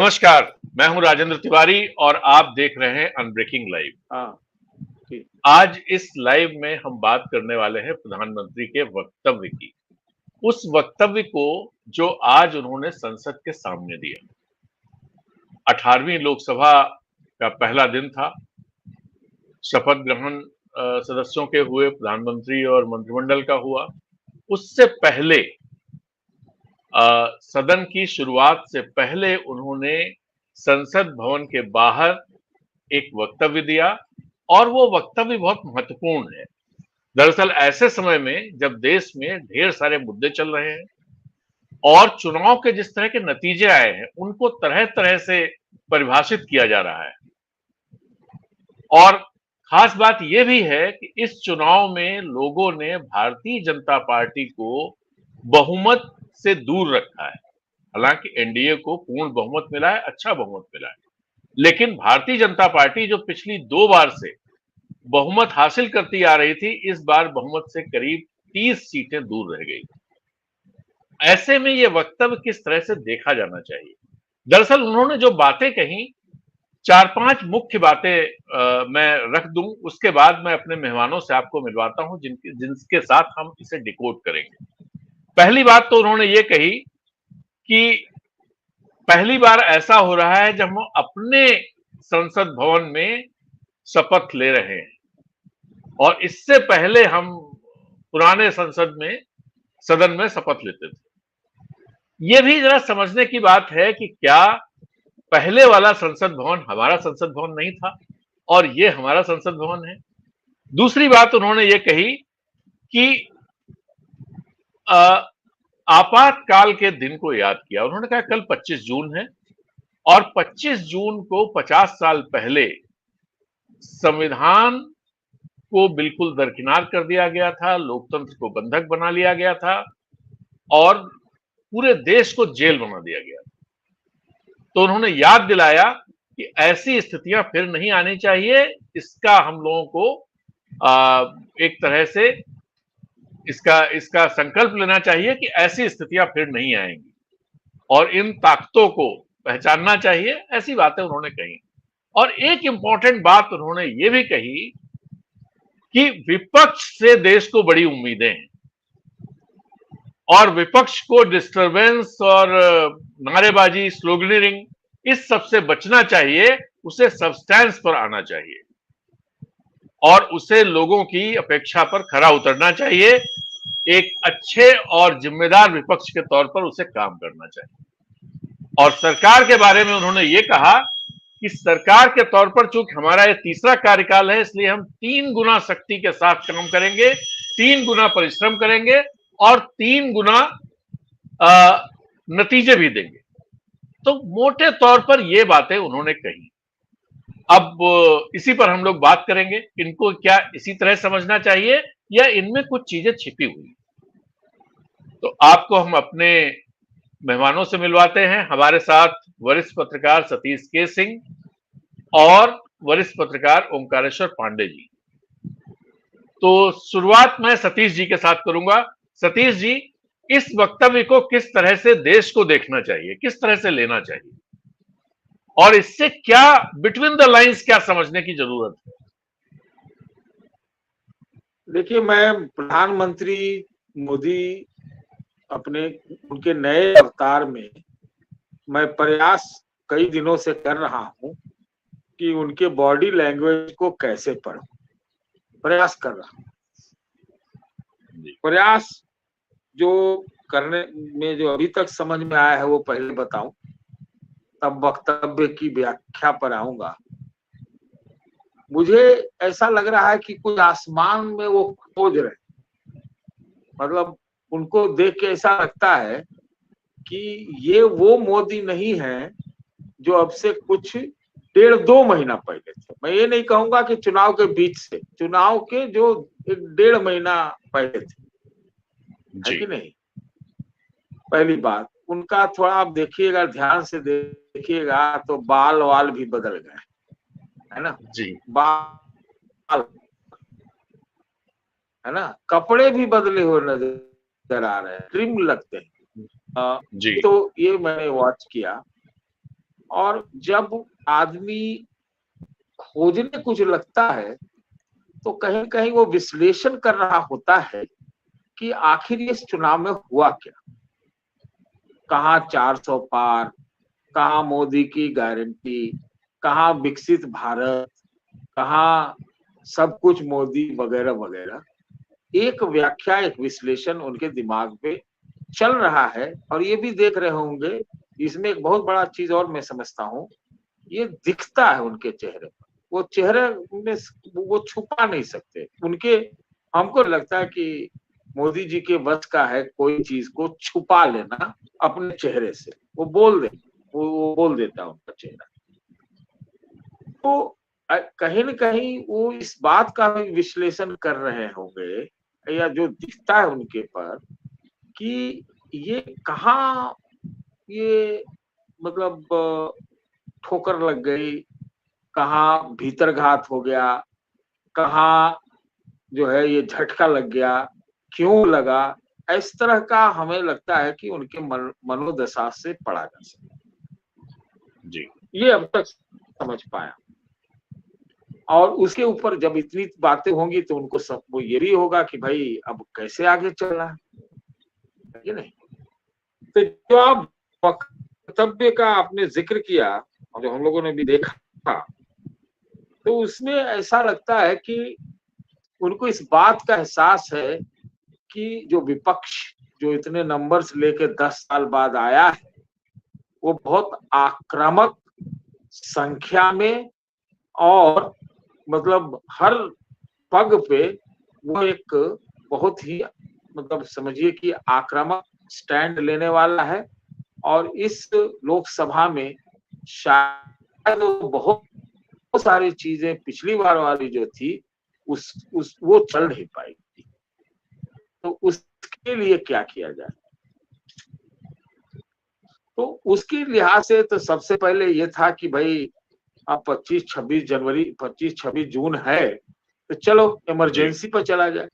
नमस्कार, मैं हूं राजेंद्र तिवारी और आप देख रहे हैं अनब्रेकिंग लाइव। हाँ, ठीक। आज इस लाइव में हम बात करने वाले हैं प्रधानमंत्री के वक्तव्य की। उस वक्तव्य को जो आज उन्होंने संसद के सामने दिया। 18वीं लोकसभा का पहला दिन था। शपथ ग्रहण सदस्यों के हुए, प्रधानमंत्री और मंत्रिमंडल का हुआ। उससे पहले सदन की शुरुआत से पहले उन्होंने संसद भवन के बाहर एक वक्तव्य दिया और वो वक्तव्य बहुत महत्वपूर्ण है। दरअसल ऐसे समय में जब देश में ढेर सारे मुद्दे चल रहे हैं और चुनाव के जिस तरह के नतीजे आए हैं उनको तरह तरह से परिभाषित किया जा रहा है और खास बात यह भी है कि इस चुनाव में लोगों ने भारतीय जनता पार्टी को बहुमत से दूर रखा है। हालांकि एनडीए को पूर्ण बहुमत मिला है, अच्छा बहुमत मिला है, लेकिन भारतीय जनता पार्टी जो पिछली 2 बार से बहुमत हासिल करती आ रही थी, इस बार बहुमत से करीब 30 सीटें दूर रह गई। ऐसे में यह वक्तव्य किस तरह से देखा जाना चाहिए? दरअसल उन्होंने जो बातें कही, 4-5 मुख्य बातें मैं रख दूं, उसके बाद मैं अपने मेहमानों से आपको मिलवाता हूं जिनके साथ हम इसे डिकोड करेंगे। पहली बात तो उन्होंने ये कही कि पहली बार ऐसा हो रहा है जब हम अपने संसद भवन में शपथ ले रहे हैं और इससे पहले हम पुराने सदन में शपथ लेते थे। यह भी जरा समझने की बात है कि क्या पहले वाला संसद भवन हमारा संसद भवन नहीं था और यह हमारा संसद भवन है। दूसरी बात उन्होंने ये कही कि आपातकाल के दिन को याद किया। उन्होंने कहा कल 25 जून है और 25 जून को 50 साल पहले संविधान को बिल्कुल दरकिनार कर दिया गया था, लोकतंत्र को बंधक बना लिया गया था और पूरे देश को जेल बना दिया गया। तो उन्होंने याद दिलाया कि ऐसी स्थितियां फिर नहीं आनी चाहिए। इसका हम लोगों को एक तरह से इसका संकल्प लेना चाहिए कि ऐसी स्थितियां फिर नहीं आएंगी और इन ताकतों को पहचानना चाहिए। ऐसी बातें उन्होंने कही और एक इंपॉर्टेंट बात उन्होंने ये भी कही कि विपक्ष से देश को बड़ी उम्मीदें हैं और विपक्ष को डिस्टरबेंस और नारेबाजी, स्लोगनिंग, इस सब से बचना चाहिए। उसे सब्सटेंस पर आना चाहिए और उसे लोगों की अपेक्षा पर खरा उतरना चाहिए। एक अच्छे और जिम्मेदार विपक्ष के तौर पर उसे काम करना चाहिए। और सरकार के बारे में उन्होंने ये कहा कि सरकार के तौर पर चूंकि हमारा ये तीसरा कार्यकाल है, इसलिए हम 3 गुना शक्ति के साथ काम करेंगे, 3 गुना परिश्रम करेंगे और 3 गुना नतीजे भी देंगे। तो मोटे तौर पर ये बातें उन्होंने कही। अब इसी पर हम लोग बात करेंगे। इनको क्या इसी तरह समझना चाहिए या इनमें कुछ चीजें छिपी हुई? तो आपको हम अपने मेहमानों से मिलवाते हैं। हमारे साथ वरिष्ठ पत्रकार सतीश के सिंह और वरिष्ठ पत्रकार ओंकारेश्वर पांडे जी। तो शुरुआत मैं सतीश जी के साथ करूंगा। सतीश जी, इस वक्तव्य को किस तरह से देश को देखना चाहिए, किस तरह से लेना चाहिए और इससे क्या बिटवीन द लाइंस क्या समझने की जरूरत है? देखिए, मैं प्रधानमंत्री मोदी अपने उनके नए अवतार में मैं प्रयास कई दिनों से कर रहा हूं कि उनके बॉडी लैंग्वेज को कैसे पढूं। प्रयास कर रहा हूं। प्रयास जो करने में जो अभी तक समझ में आया है वो पहले बताऊं, तब वक्तव्य की व्याख्या पर आऊंगा। मुझे ऐसा लग रहा है कि कुछ आसमान में वो खोज रहे, मतलब उनको देख के ऐसा लगता है कि ये वो मोदी नहीं है जो अब से कुछ 1.5-2 महीना पहले थे। मैं ये नहीं कहूंगा कि चुनाव के बीच से, चुनाव के जो 1-1.5 महीना पहले थे, है कि नहीं? पहली बात, उनका थोड़ा आप देखिएगा, ध्यान से देखिएगा तो बाल वाल भी बदल गए, है ना जी? बाल, है ना, कपड़े भी बदले हुए नजर आ रहे हैं, ट्रिम लगते हैं जी। तो ये मैंने वॉच किया और जब आदमी खोजने कुछ लगता है तो कहीं कहीं वो विश्लेषण कर रहा होता है कि आखिर इस चुनाव में हुआ क्या, कहाँ 400 पार, कहाँ मोदी की गारंटी, कहाँ विकसित भारत, कहाँ सब कुछ मोदी वगैरह वगैरह। एक व्याख्या, एक विश्लेषण उनके दिमाग पे चल रहा है। और ये भी देख रहे होंगे, इसमें एक बहुत बड़ा चीज और मैं समझता हूँ, ये दिखता है उनके चेहरे पर, वो चेहरे में वो छुपा नहीं सकते उनके। हमको लगता है कि मोदी जी के बस का है कोई चीज को छुपा लेना अपने चेहरे से, वो बोल दे, वो बोल देता है उनका चेहरा। तो कहीं न कहीं वो इस बात का भी विश्लेषण कर रहे होंगे, या जो दिखता है उनके पर, कि ये कहाँ, ये मतलब ठोकर लग गई, कहाँ भीतरघात हो गया, कहाँ जो है ये झटका लग गया, क्यों लगा। इस तरह का हमें लगता है कि उनके मनोदशा से पढ़ा जा सकता जी। ये अब तक समझ पाया। और उसके ऊपर जब इतनी बातें होंगी तो उनको सब वो ये भी होगा कि भाई अब कैसे आगे चलना है कि नहीं। तो जो आप वक्तव्य का आपने जिक्र किया और जो हम लोगों ने भी देखा, तो उसमें ऐसा लगता है कि उनको इस बात का एहसास है कि जो विपक्ष जो इतने नंबर्स लेके 10 साल बाद आया है, वो बहुत आक्रामक संख्या में, और मतलब हर पग पे वो एक बहुत ही, मतलब समझिए कि आक्रामक स्टैंड लेने वाला है। और इस लोकसभा में शायद बहुत सारी चीजें पिछली बार वाली जो थी उस वो चल नहीं पाएगी। तो उसके लिए क्या किया जाए, तो उसके लिहाज से तो सबसे पहले ये था कि भाई अब 25-26 जनवरी, 25-26 जून है, तो चलो इमरजेंसी पर चला जाए,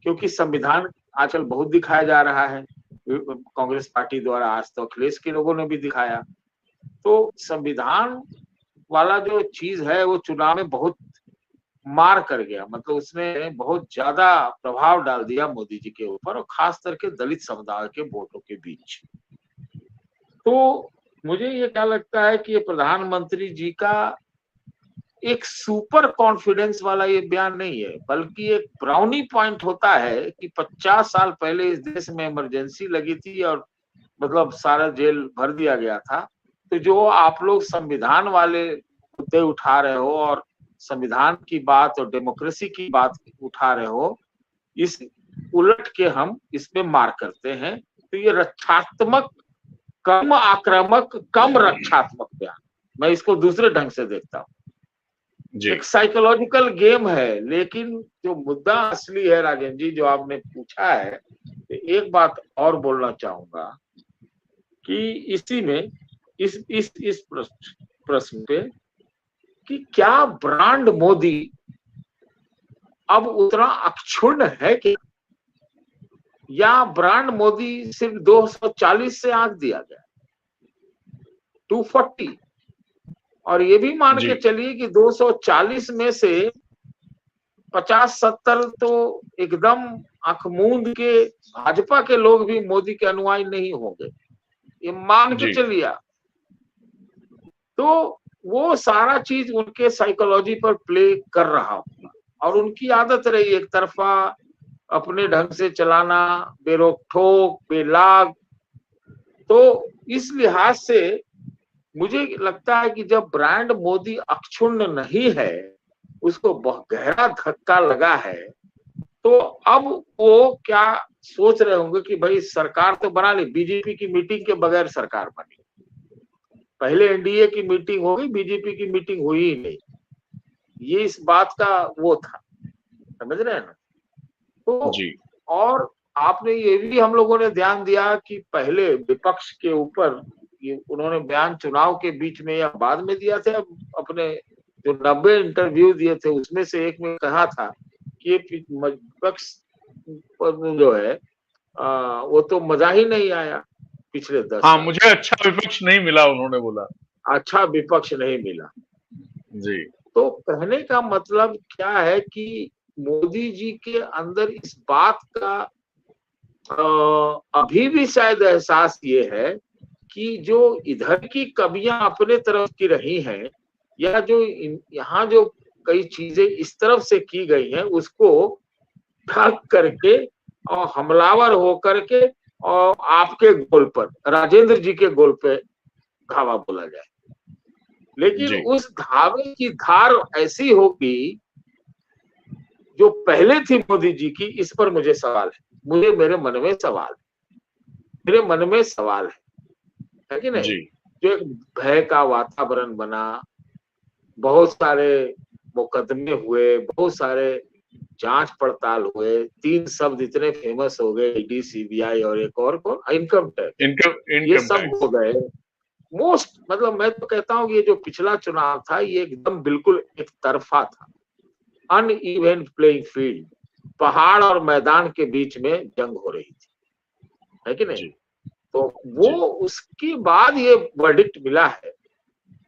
क्योंकि संविधान आजकल बहुत दिखाया जा रहा है कांग्रेस पार्टी द्वारा, आज तो अखिलेश के लोगों ने भी दिखाया। तो संविधान वाला जो चीज है वो चुनाव में बहुत मार कर गया, मतलब उसने बहुत ज्यादा प्रभाव डाल दिया मोदी जी के ऊपर, और खास करके दलित समुदाय के वोटों के बीच। तो मुझे ये क्या लगता है कि ये प्रधानमंत्री जी का एक सुपर कॉन्फिडेंस वाला ये बयान नहीं है, बल्कि एक ब्राउनी पॉइंट होता है कि 50 साल पहले इस देश में इमरजेंसी लगी थी और मतलब सारा जेल भर दिया गया था। तो जो आप लोग संविधान वाले मुद्दे उठा रहे हो और संविधान की बात और डेमोक्रेसी की बात उठा रहे हो, इस उलट के हम इसमें मार करते हैं। तो ये रक्षात्मक, कम आक्रामक, कम रक्षात्मक बयान, मैं इसको दूसरे ढंग से देखता हूँ। एक साइकोलॉजिकल गेम है, लेकिन जो मुद्दा असली है राजेंद्र जी, जो आपने पूछा है, तो एक बात और बोलना चाहूंगा कि इसी में इस प्रश्न पे कि क्या ब्रांड मोदी अब उतना अक्षुण्ण है कि, या ब्रांड मोदी सिर्फ 240 से आंक दिया गया, 240। और ये भी मान के चलिए कि 240 में से 50-70 तो एकदम आंख मूंद के भाजपा के लोग भी मोदी के अनुयायी नहीं होंगे, ये मान के चलिए। तो वो सारा चीज उनके साइकोलॉजी पर प्ले कर रहा होगा, और उनकी आदत रही एक तरफा अपने ढंग से चलाना, बेरोक ठोक, बेलाग। तो इस लिहाज से मुझे लगता है कि जब ब्रांड मोदी अक्षुण्ण नहीं है, उसको बहुत गहरा धक्का लगा है, तो अब वो क्या सोच रहे होंगे कि भाई सरकार तो बना ली, बीजेपी की मीटिंग के बगैर सरकार बनी। पहले एनडीए की मीटिंग हो गई, बीजेपी की मीटिंग हुई ही नहीं, ये इस बात का वो था, समझ रहे हैं ना। तो और आपने ये भी हम लोगों ने ध्यान दिया कि पहले विपक्ष के ऊपर ये उन्होंने बयान चुनाव के बीच में या बाद में दिया था, अपने जो 90 इंटरव्यू दिए थे उसमें से एक में कहा था कि ये विपक्ष जो है वो तो मजा ही नहीं आया पिछले 10 साल। मुझे अच्छा विपक्ष नहीं मिला, उन्होंने बोला। अच्छा विपक्ष नहीं मिला। जी तो कहने का मतलब क्या है कि मोदी जी के अंदर इस बात का अभी भी शायद एहसास ये है कि जो इधर की कमियां अपने तरफ की रही हैं, या जो यहाँ जो कई चीजें इस तरफ से की गई हैं, उसको ठग करके और हमलावर होकर के और आपके गोल पर, राजेंद्र जी के गोल पे धावा बोला जाए। लेकिन जी उस धावे की धार ऐसी होगी जो पहले थी मोदी जी की, इस पर मुझे सवाल है। मेरे मन में सवाल है, मेरे मन में सवाल है कि नहीं? जी जो एक भय का वातावरण बना, बहुत सारे मुकदमे हुए, बहुत सारे जांच पड़ताल हुए, 3 शब्द इतने फेमस हो गए, ईडी, सीबीआई और एक और कौन, इनकम टैक्स, इनकम ये इनकम सब हो टैक्स। गए। मोस्ट मतलब मैं तो कहता हूँ ये जो पिछला चुनाव था, ये एकदम बिल्कुल एक तरफा था, अनइवन प्लेइंग फील्ड, पहाड़ और मैदान के बीच में जंग हो रही थी, है कि नहीं? जी तो वो जी उसके बाद ये वर्डिक्ट मिला है।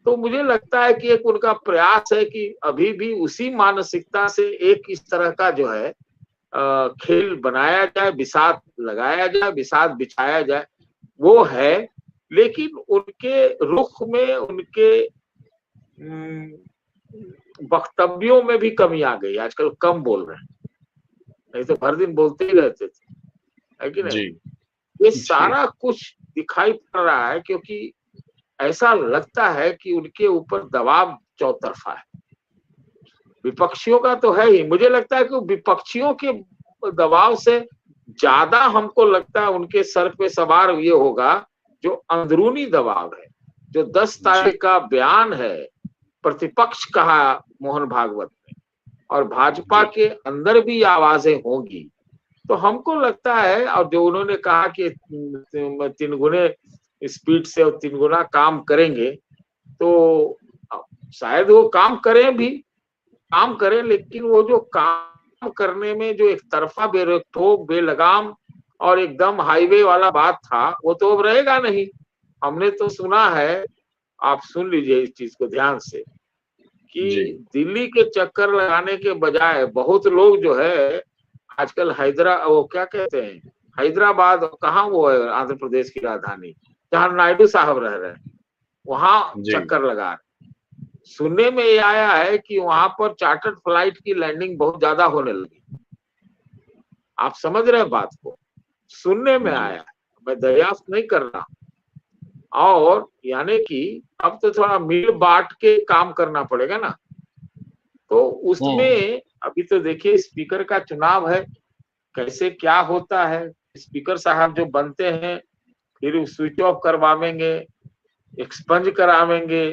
तो मुझे लगता है कि एक उनका प्रयास है कि अभी भी उसी मानसिकता से एक इस तरह का जो है खेल बनाया जाए, बिसात लगाया जाए, बिसात बिछाया जाए, वो है। लेकिन उनके रुख में, उनके वक्तव्यों में भी कमी आ गई, आजकल कम बोल रहे हैं, नहीं तो भर दिन बोलते ही रहते थे, है कि नहीं? जी ये जी सारा कुछ दिखाई पड़ रहा है, क्योंकि ऐसा लगता है कि उनके ऊपर दबाव चौतरफा है। विपक्षियों का तो है ही, मुझे लगता है कि विपक्षियों के दबाव से ज्यादा हमको लगता है उनके सर पे सवार ये होगा जो अंदरूनी दबाव है, जो 10 जी तारीख का बयान है, प्रतिपक्ष कहा मोहन भागवत ने, और भाजपा जी के अंदर भी आवाजें होंगी। तो हमको लगता है, और जो उन्होंने कहा कि 3 गुने स्पीड से और 3 गुना काम करेंगे, तो शायद वो काम करें भी, काम करें, लेकिन वो जो काम करने में जो एक तरफा बेरोक बेलगाम और एकदम हाईवे वाला बात था, वो तो अब रहेगा नहीं। हमने तो सुना है, आप सुन लीजिए इस चीज को ध्यान से, जी कि दिल्ली के चक्कर लगाने के बजाय बहुत लोग जो है आजकल वो क्या कहते हैं, हैदराबाद, कहाँ वो है आंध्र प्रदेश की राजधानी, जहाँ नायडू साहब रह रहे हैं, वहां जी चक्कर लगा रहे। सुनने में ये आया है कि वहां पर चार्टर्ड फ्लाइट की लैंडिंग बहुत ज्यादा होने लगी। आप समझ रहे हैं बात को? सुनने में जी आया, मैं दरियाफ्त नहीं कर रहा। और यानी कि अब तो थोड़ा मिल बांट के काम करना पड़ेगा ना। तो हम्म उसमें अभी तो देखिए स्पीकर का चुनाव है, कैसे क्या होता है। स्पीकर साहब जो बनते हैं, फिर स्विच ऑफ करवाएंगे, एक्सपंज करावेंगे,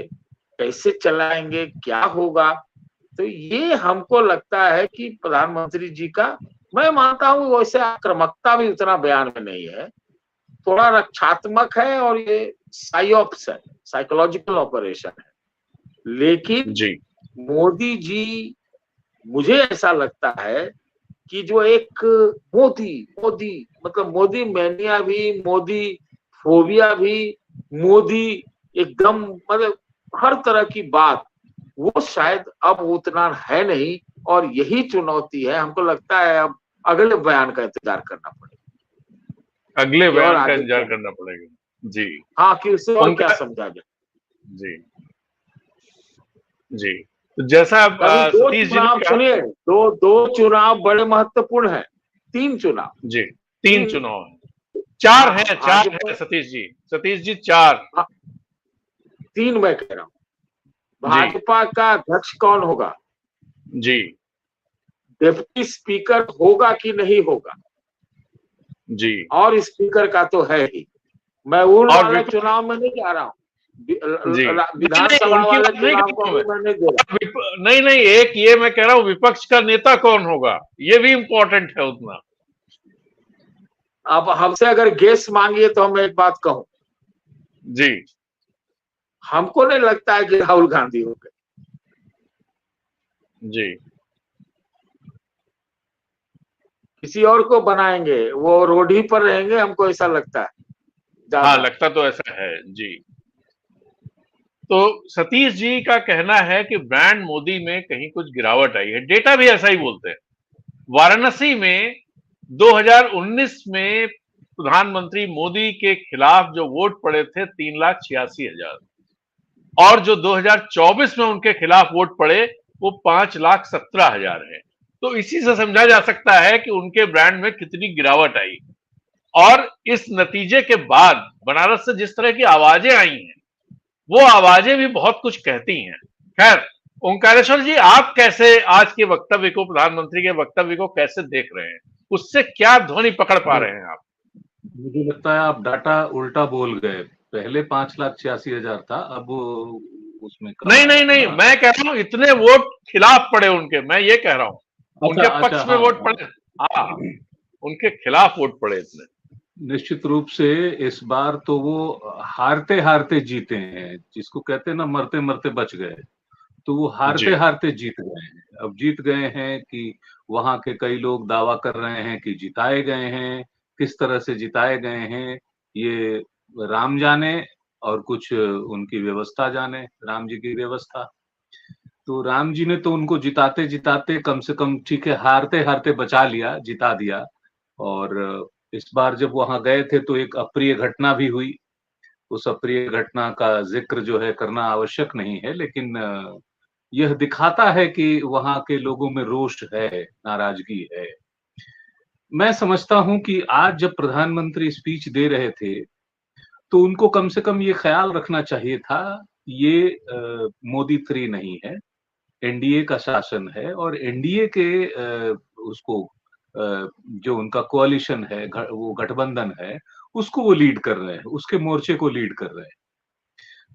कैसे चलाएंगे, क्या होगा। तो ये हमको लगता है कि प्रधानमंत्री जी का, मैं मानता हूँ वैसे आक्रामकता भी उतना बयान में नहीं है, थोड़ा रक्षात्मक है, और ये साइऑप्स है, साइकोलॉजिकल ऑपरेशन है। लेकिन जी मोदी जी, मुझे ऐसा लगता है कि जो एक मोदी मोदी मतलब मोदी मैनिया भी, मोदी फोबिया भी, मोदी एकदम मतलब हर तरह की बात, वो शायद अब उतना है नहीं। और यही चुनौती है, हमको लगता है अब अगले बयान का इंतजार करना पड़ेगा अगले कि और बयान का आगे इंतजार क्या। करना पड़ेगा। जी हाँ, कि उससे और क्या उनका समझा जाए। जी जी तो जैसा आप कभी दो सतीश जी ने चुनाव कहा। सुनिए, दो दो चुनाव बड़े महत्वपूर्ण हैं, 3 चुनाव, जी 3 तीन। चुनाव है, 4 हाँ, हैं, 4 भाजपा। है सतीश जी 4। हाँ, 3 मैं कह रहा हूँ। जी भाजपा का अध्यक्ष कौन होगा, जी डिप्टी स्पीकर होगा कि नहीं होगा, जी और स्पीकर का तो है ही। मैं उन और वाले चुनाव में नहीं जा रहा हूँ, जी नहीं नहीं विधानसभा उनकी वाले बात नहीं चुनाव करता को हूं भी मैं। मैं नहीं दे रहा। नहीं नहीं एक ये मैं कह रहा हूं विपक्ष का नेता कौन होगा, ये भी इंपॉर्टेंट है उतना। अब हमसे अगर गेस मांगिए तो हम एक बात कहूं, जी हमको नहीं लगता है कि राहुल गांधी होंगे। जी किसी और को बनाएंगे, वो रोड ही पर रहेंगे, हमको ऐसा लगता है हाँ ज्यादा। लगता तो ऐसा है। जी तो सतीश जी का कहना है कि ब्रांड मोदी में कहीं कुछ गिरावट आई है, डेटा भी ऐसा ही बोलते हैं। वाराणसी में 2019 में प्रधानमंत्री मोदी के खिलाफ जो वोट पड़े थे 3,86,000, और जो 2024 में उनके खिलाफ वोट पड़े वो 5,17,000 है। तो इसी से समझा जा सकता है कि उनके ब्रांड में कितनी गिरावट आई। और इस नतीजे के बाद बनारस से जिस तरह की आवाजें आई हैं, वो आवाजें भी बहुत कुछ कहती हैं। खैर, ओंकारेश्वर जी, आप कैसे आज के वक्तव्य को, प्रधानमंत्री के वक्तव्य को कैसे देख रहे हैं? उससे क्या ध्वनि पकड़ पा रहे हैं आप? मुझे लगता है आप डाटा उल्टा बोल गए। पहले 5,86,000 था, अब उसमें नहीं नहीं नहीं, मैं कह रहा हूं इतने वोट खिलाफ पड़े उनके, मैं ये कह रहा हूं। उनके पक्ष में वोट पड़े, हाँ, उनके खिलाफ वोट पड़े इतने। निश्चित रूप से इस बार तो वो हारते हारते जीते हैं, जिसको कहते हैं ना मरते मरते बच गए। तो वो हारते हारते जीत गए हैं। अब जीत गए हैं कि वहां के कई लोग दावा कर रहे हैं कि जिताए गए हैं। किस तरह से जिताए गए हैं ये राम जाने, और कुछ उनकी व्यवस्था जाने, राम जी की व्यवस्था। तो राम जी ने तो उनको जिताते जिताते कम से कम, ठीक है, हारते हारते बचा लिया, जिता दिया। और इस बार जब वहां गए थे तो एक अप्रिय घटना भी हुई। उस अप्रिय घटना का जिक्र जो है करना आवश्यक नहीं है, लेकिन यह दिखाता है कि वहां के लोगों में रोष है, नाराजगी है। मैं समझता हूं कि आज जब प्रधानमंत्री स्पीच दे रहे थे तो उनको कम से कम ये ख्याल रखना चाहिए था, ये मोदी 3 नहीं है, एनडीए का शासन है। और एनडीए के उसको जो उनका कोalition है, वो गठबंधन है, उसको वो लीड कर रहे हैं, उसके मोर्चे को लीड कर रहे हैं।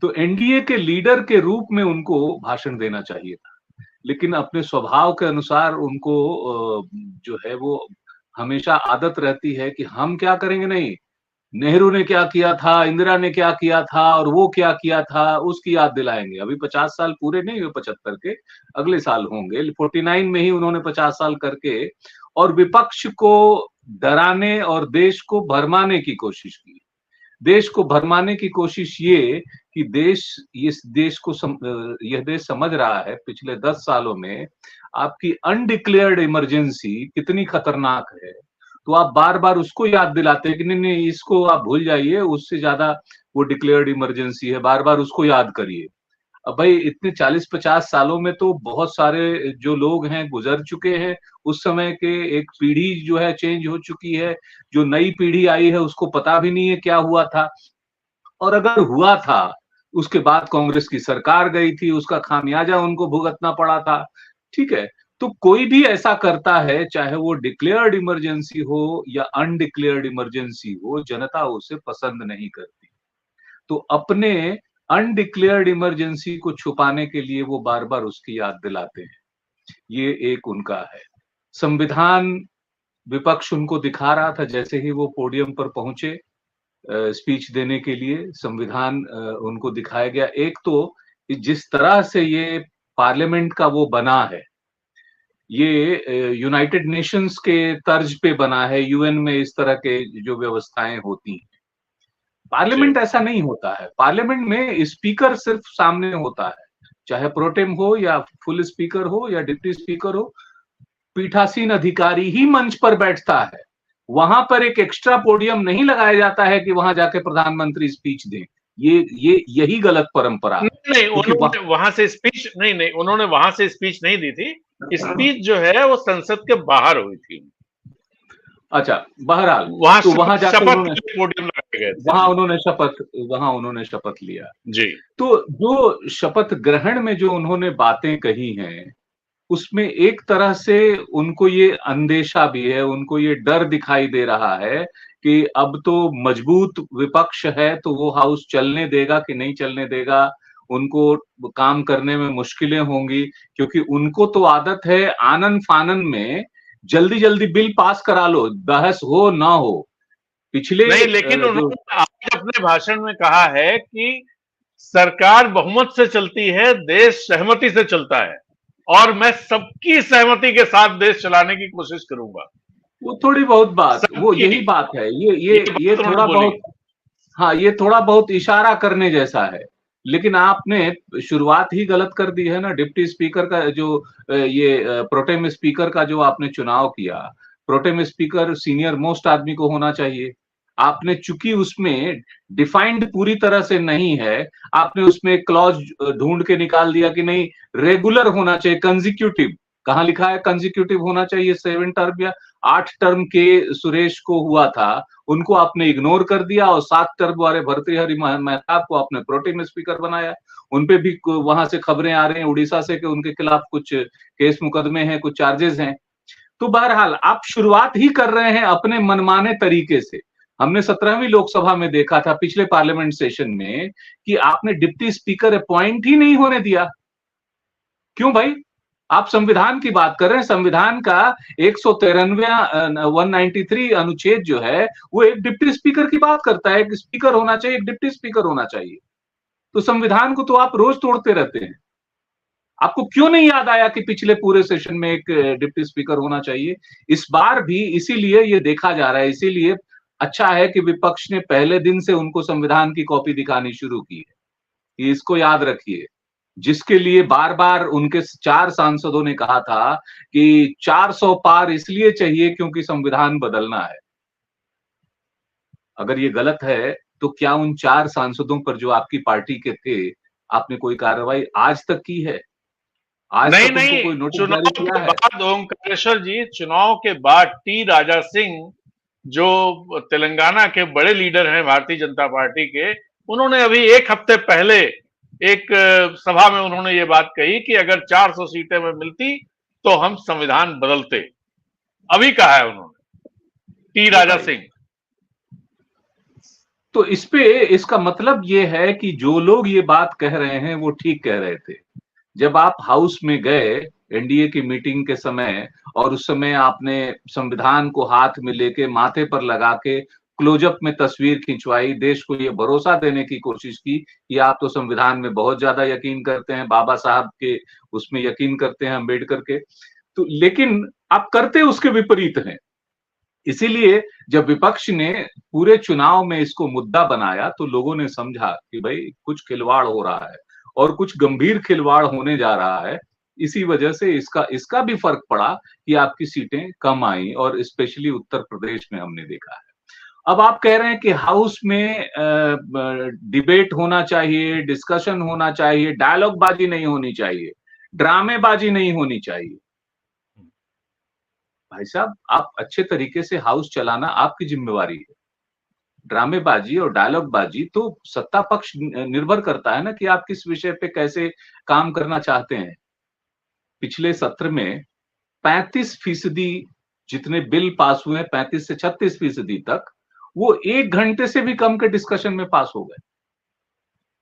तो एनडीए के लीडर के रूप में उनको भाषण देना चाहिए था, लेकिन अपने स्वभाव के अनुसार उनको जो है वो हमेशा आदत रहती है कि हम क्या करेंगे, नहीं, नेहरू ने क्या किया था, इंदिरा ने क्या किया था, और वो क्या किया था, उसकी याद दिलाएंगे। अभी 50 साल पूरे नहीं हुए 75 के, अगले साल होंगे। 49 में ही उन्होंने 50 साल करके और विपक्ष को डराने और देश को भरमाने की कोशिश की। देश को भरमाने की कोशिश ये कि इस देश को यह देश समझ रहा है पिछले 10 सालों में आपकी अनडिक्लेयर्ड इमरजेंसी कितनी खतरनाक है। तो आप बार बार उसको याद दिलाते हैं कि नहीं नहीं, इसको आप भूल जाइए, उससे ज्यादा वो डिक्लेयर्ड इमरजेंसी है, बार बार उसको याद करिए। अब भाई इतने 40-50 सालों में तो बहुत सारे जो लोग हैं गुजर चुके हैं। उस समय के एक पीढ़ी जो है चेंज हो चुकी है, जो नई पीढ़ी आई है उसको पता भी नहीं है क्या हुआ था, और अगर हुआ था उसके बाद कांग्रेस की सरकार गई थी, उसका खामियाजा उनको भुगतना पड़ा था। ठीक है, तो कोई भी ऐसा करता है, चाहे वो डिक्लेयर्ड इमरजेंसी हो या अनडिक्लेयर्ड इमरजेंसी हो, जनता उसे पसंद नहीं करती। तो अपने अनडिक्लेयर्ड इमरजेंसी को छुपाने के लिए वो बार बार उसकी याद दिलाते हैं। ये एक उनका है। संविधान विपक्ष उनको दिखा रहा था, जैसे ही वो पोडियम पर पहुंचे स्पीच देने के लिए, संविधान उनको दिखाया गया। एक तो जिस तरह से ये पार्लियामेंट का वो बना है, ये यूनाइटेड नेशंस के तर्ज पे बना है, यूएन में इस तरह के जो व्यवस्थाएं होती हैं। पार्लियामेंट ऐसा नहीं होता है। पार्लियामेंट में स्पीकर सिर्फ सामने होता है, चाहे प्रोटेम हो या फुल स्पीकर हो या डिप्टी स्पीकर हो, पीठासीन अधिकारी ही मंच पर बैठता है। वहां पर एक एक्स्ट्रा पोडियम नहीं लगाया जाता है कि वहां जाके प्रधानमंत्री स्पीच दें। यही गलत परंपरा। नहीं, उन्होंने वहां से स्पीच नहीं, उन्होंने वहां से स्पीच नहीं दी थी। स्पीच जो है वो संसद के बाहर हुई थी। अच्छा, बहरहाल वहां तो वहां जाकर पोडियम लगाए गए थे। वहां उन्होंने शपथ लिया जी। तो जो शपथ ग्रहण में जो उन्होंने बातें कही हैं, उसमें एक तरह से उनको ये अंदेशा भी है, उनको ये डर दिखाई दे रहा है कि अब तो मजबूत विपक्ष है, तो वो हाउस चलने देगा कि नहीं चलने देगा, उनको काम करने में मुश्किलें होंगी, क्योंकि उनको तो आदत है आनन फानन में जल्दी जल्दी बिल पास करा लो, बहस हो ना हो। पिछले नहीं, लेकिन उन्होंने आज अपने भाषण में कहा है कि सरकार बहुमत से चलती है, देश सहमति से चलता है, और मैं सबकी सहमति के साथ देश चलाने की कोशिश करूंगा। वो थोड़ी बहुत बात, वो यही बात है। ये थोड़ा बहुत, हाँ, ये थोड़ा बहुत इशारा करने जैसा है। लेकिन आपने शुरुआत ही गलत कर दी है ना। डिप्टी स्पीकर का जो ये प्रोटेम स्पीकर का जो आपने चुनाव किया, प्रोटेम स्पीकर सीनियर मोस्ट आदमी को होना चाहिए। आपने चूंकि उसमें डिफाइंड पूरी तरह से नहीं है, आपने उसमें क्लॉज ढूंढ के निकाल दिया कि नहीं रेगुलर होना चाहिए, कंजिक्यूटिव। कहाँ लिखा है कंजिक्यूटिव होना चाहिए? 7 टर्म या 8 टर्म के सुरेश को हुआ था, उनको आपने इग्नोर कर दिया, और 7 टर्म वाले भर्तृहरि महताब को आपने प्रोटेम स्पीकर बनाया। उनपे भी वहां से खबरें आ रही हैं उड़ीसा से कि उनके खिलाफ कुछ केस मुकदमे हैं, कुछ चार्जेस हैं। तो बहरहाल आप शुरुआत ही कर रहे हैं अपने मनमाने तरीके से। हमने 17वीं लोकसभा में देखा था पिछले पार्लियामेंट सेशन में कि आपने डिप्टी स्पीकर अपॉइंट ही नहीं होने दिया। क्यों भाई? आप संविधान की बात कर रहे हैं, संविधान का 193 अनुच्छेद जो है वो एक डिप्टी स्पीकर की बात करता है, एक स्पीकर होना चाहिए, एक डिप्टी स्पीकर होना चाहिए। तो संविधान को तो आप रोज तोड़ते रहते हैं। आपको क्यों नहीं याद आया कि पिछले पूरे सेशन में एक डिप्टी स्पीकर होना चाहिए? इस बार भी इसीलिए ये देखा जा रहा है, इसीलिए अच्छा है कि विपक्ष ने पहले दिन से उनको संविधान की कॉपी दिखानी शुरू की है कि इसको याद रखिए, जिसके लिए बार बार उनके 4 सांसदों ने कहा था कि 400 पार इसलिए चाहिए क्योंकि संविधान बदलना है। अगर ये गलत है तो क्या उन 4 सांसदों पर जो आपकी पार्टी के थे, आपने कोई कार्रवाई आज तक की है? आज नहीं तक नहीं, उनको कोई नोटिस चुनाव जारी के किया है? बाद ओंकारेश्वर जी, चुनाव के बाद टी राजा सिंह जो तेलंगाना के बड़े लीडर हैं भारतीय जनता पार्टी के, उन्होंने अभी 1 हफ्ते पहले एक सभा में उन्होंने ये बात कही कि अगर 400 सीटें में मिलती तो हम संविधान बदलते। अभी कहा है उन्होंने, टी राजा सिंह। तो इस पे इसका मतलब ये है कि जो लोग ये बात कह रहे हैं वो ठीक कह रहे थे। जब आप हाउस में गए एनडीए की मीटिंग के समय, और उस समय आपने संविधान को हाथ में लेके माथे पर लगा के क्लोजअप में तस्वीर खिंचवाई, देश को ये भरोसा देने की कोशिश की कि आप तो संविधान में बहुत ज्यादा यकीन करते हैं, बाबा साहब के उसमें यकीन करते हैं, अम्बेडकर के। तो लेकिन आप करते उसके विपरीत हैं। इसीलिए जब विपक्ष ने पूरे चुनाव में इसको मुद्दा बनाया तो लोगों ने समझा कि भाई कुछ खिलवाड़ हो रहा है, और कुछ गंभीर खिलवाड़ होने जा रहा है। इसी वजह से इसका भी फर्क पड़ा कि आपकी सीटें कम आई, और स्पेशली उत्तर प्रदेश में हमने देखा है। अब आप कह रहे हैं कि हाउस में डिबेट होना चाहिए, डिस्कशन होना चाहिए, डायलॉग बाजी नहीं होनी चाहिए, ड्रामेबाजी नहीं होनी चाहिए। भाई साहब, आप अच्छे तरीके से हाउस चलाना आपकी जिम्मेवारी है। ड्रामेबाजी और डायलॉग बाजी तो सत्ता पक्ष निर्भर करता है ना कि आप किस विषय पे कैसे काम करना चाहते हैं। पिछले सत्र में 35% जितने बिल पास हुए, 35 से 36% तक, वो 1 घंटे से भी कम के डिस्कशन में पास हो गए।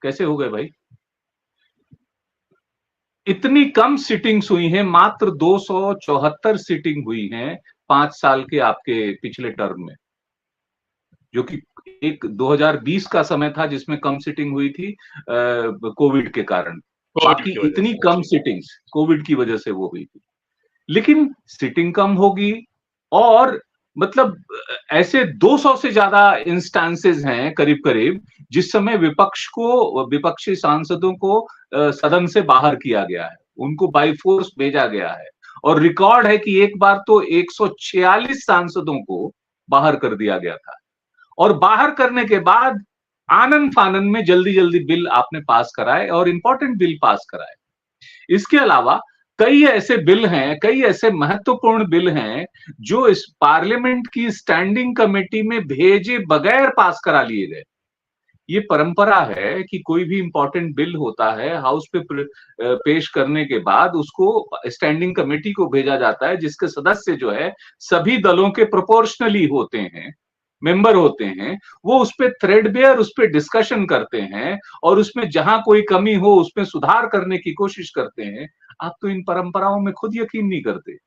कैसे हो गए भाई? इतनी कम सीटिंग्स हुई हैं, मात्र 274 सीटिंग हुई हैं 5 साल के आपके पिछले टर्म में, जो कि एक 2020 का समय था जिसमें कम सीटिंग हुई थी कोविड के कारण। बाकी इतनी कम सीटिंग्स कोविड की वजह से वो हुई थी। लेकिन सीटिंग कम होगी, और मतलब ऐसे 200 से ज्यादा इंस्टांसेस हैं करीब करीब जिस समय विपक्षी सांसदों को सदन से बाहर किया गया है, उनको बाय फोर्स भेजा गया है। और रिकॉर्ड है कि एक बार तो 146 सांसदों को बाहर कर दिया गया था, और बाहर करने के बाद आनन फानन में जल्दी जल्दी बिल आपने पास कराए, और इंपॉर्टेंट बिल पास कराए। इसके अलावा कई ऐसे बिल हैं, कई ऐसे महत्वपूर्ण बिल हैं जो इस पार्लियामेंट की स्टैंडिंग कमेटी में भेजे बगैर पास करा लिए गए। ये परंपरा है कि कोई भी इंपॉर्टेंट बिल होता है, हाउस पे पेश करने के बाद उसको स्टैंडिंग कमेटी को भेजा जाता है, जिसके सदस्य जो है सभी दलों के प्रोपोर्शनली होते हैं, मेंबर होते हैं। वो उस पे थ्रेडबेयर उस पे डिस्कशन करते हैं, और उसमें जहां कोई कमी हो उसमें सुधार करने की कोशिश करते हैं। आप तो इन परंपराओं में खुद यकीन नहीं करते,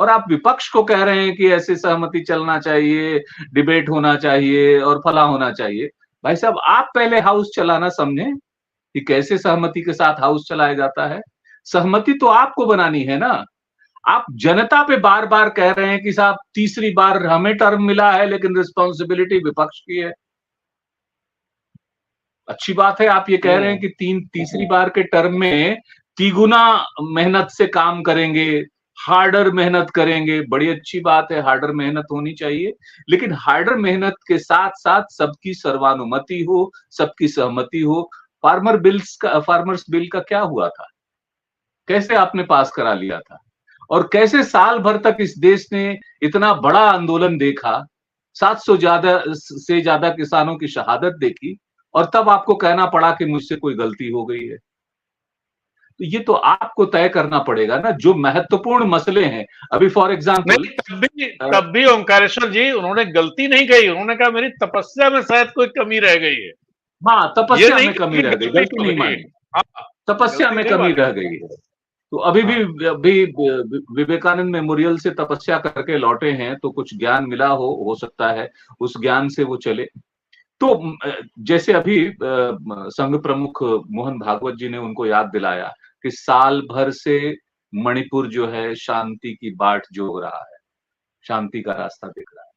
और आप विपक्ष को कह रहे हैं कि ऐसे सहमति चलना चाहिए, डिबेट होना चाहिए और फला होना चाहिए। भाई साहब, आप पहले हाउस चलाना समझें कि कैसे सहमति के साथ हाउस चलाया जाता है। सहमति तो आपको बनानी है ना। आप जनता पे बार बार कह रहे हैं कि साहब तीसरी बार हमें टर्म मिला है, लेकिन रिस्पॉन्सिबिलिटी विपक्ष की है। अच्छी बात है। आप ये कह रहे हैं कि तीसरी बार के टर्म में तिगुना मेहनत से काम करेंगे, हार्डर मेहनत करेंगे। बड़ी अच्छी बात है, हार्डर मेहनत होनी चाहिए, लेकिन हार्डर मेहनत के साथ साथ सबकी सर्वानुमति हो, सबकी सहमति हो। फार्मर्स बिल का क्या हुआ था? कैसे आपने पास करा लिया था? और कैसे साल भर तक इस देश ने इतना बड़ा आंदोलन देखा, 700 से ज्यादा किसानों की शहादत देखी, और तब आपको कहना पड़ा कि मुझसे कोई गलती हो गई है? तो ये तो आपको तय करना पड़ेगा ना, जो महत्वपूर्ण मसले हैं। अभी फॉर एग्जाम्पल, तब भी ओंकारेश्वर जी उन्होंने गलती नहीं कही, उन्होंने कहा मेरी तपस्या में शायद कोई कमी रह गई है। हाँ, तपस्या में कमी रह गई, गलती नहीं मानी, तपस्या में कमी रह गई है। तो अभी विवेकानंद मेमोरियल से तपस्या करके लौटे हैं, तो कुछ ज्ञान मिला हो सकता है, उस ज्ञान से वो चले। तो जैसे अभी संघ प्रमुख मोहन भागवत जी ने उनको याद दिलाया कि साल भर से मणिपुर जो है शांति की बाट जोग रहा है, शांति का रास्ता देख रहा है।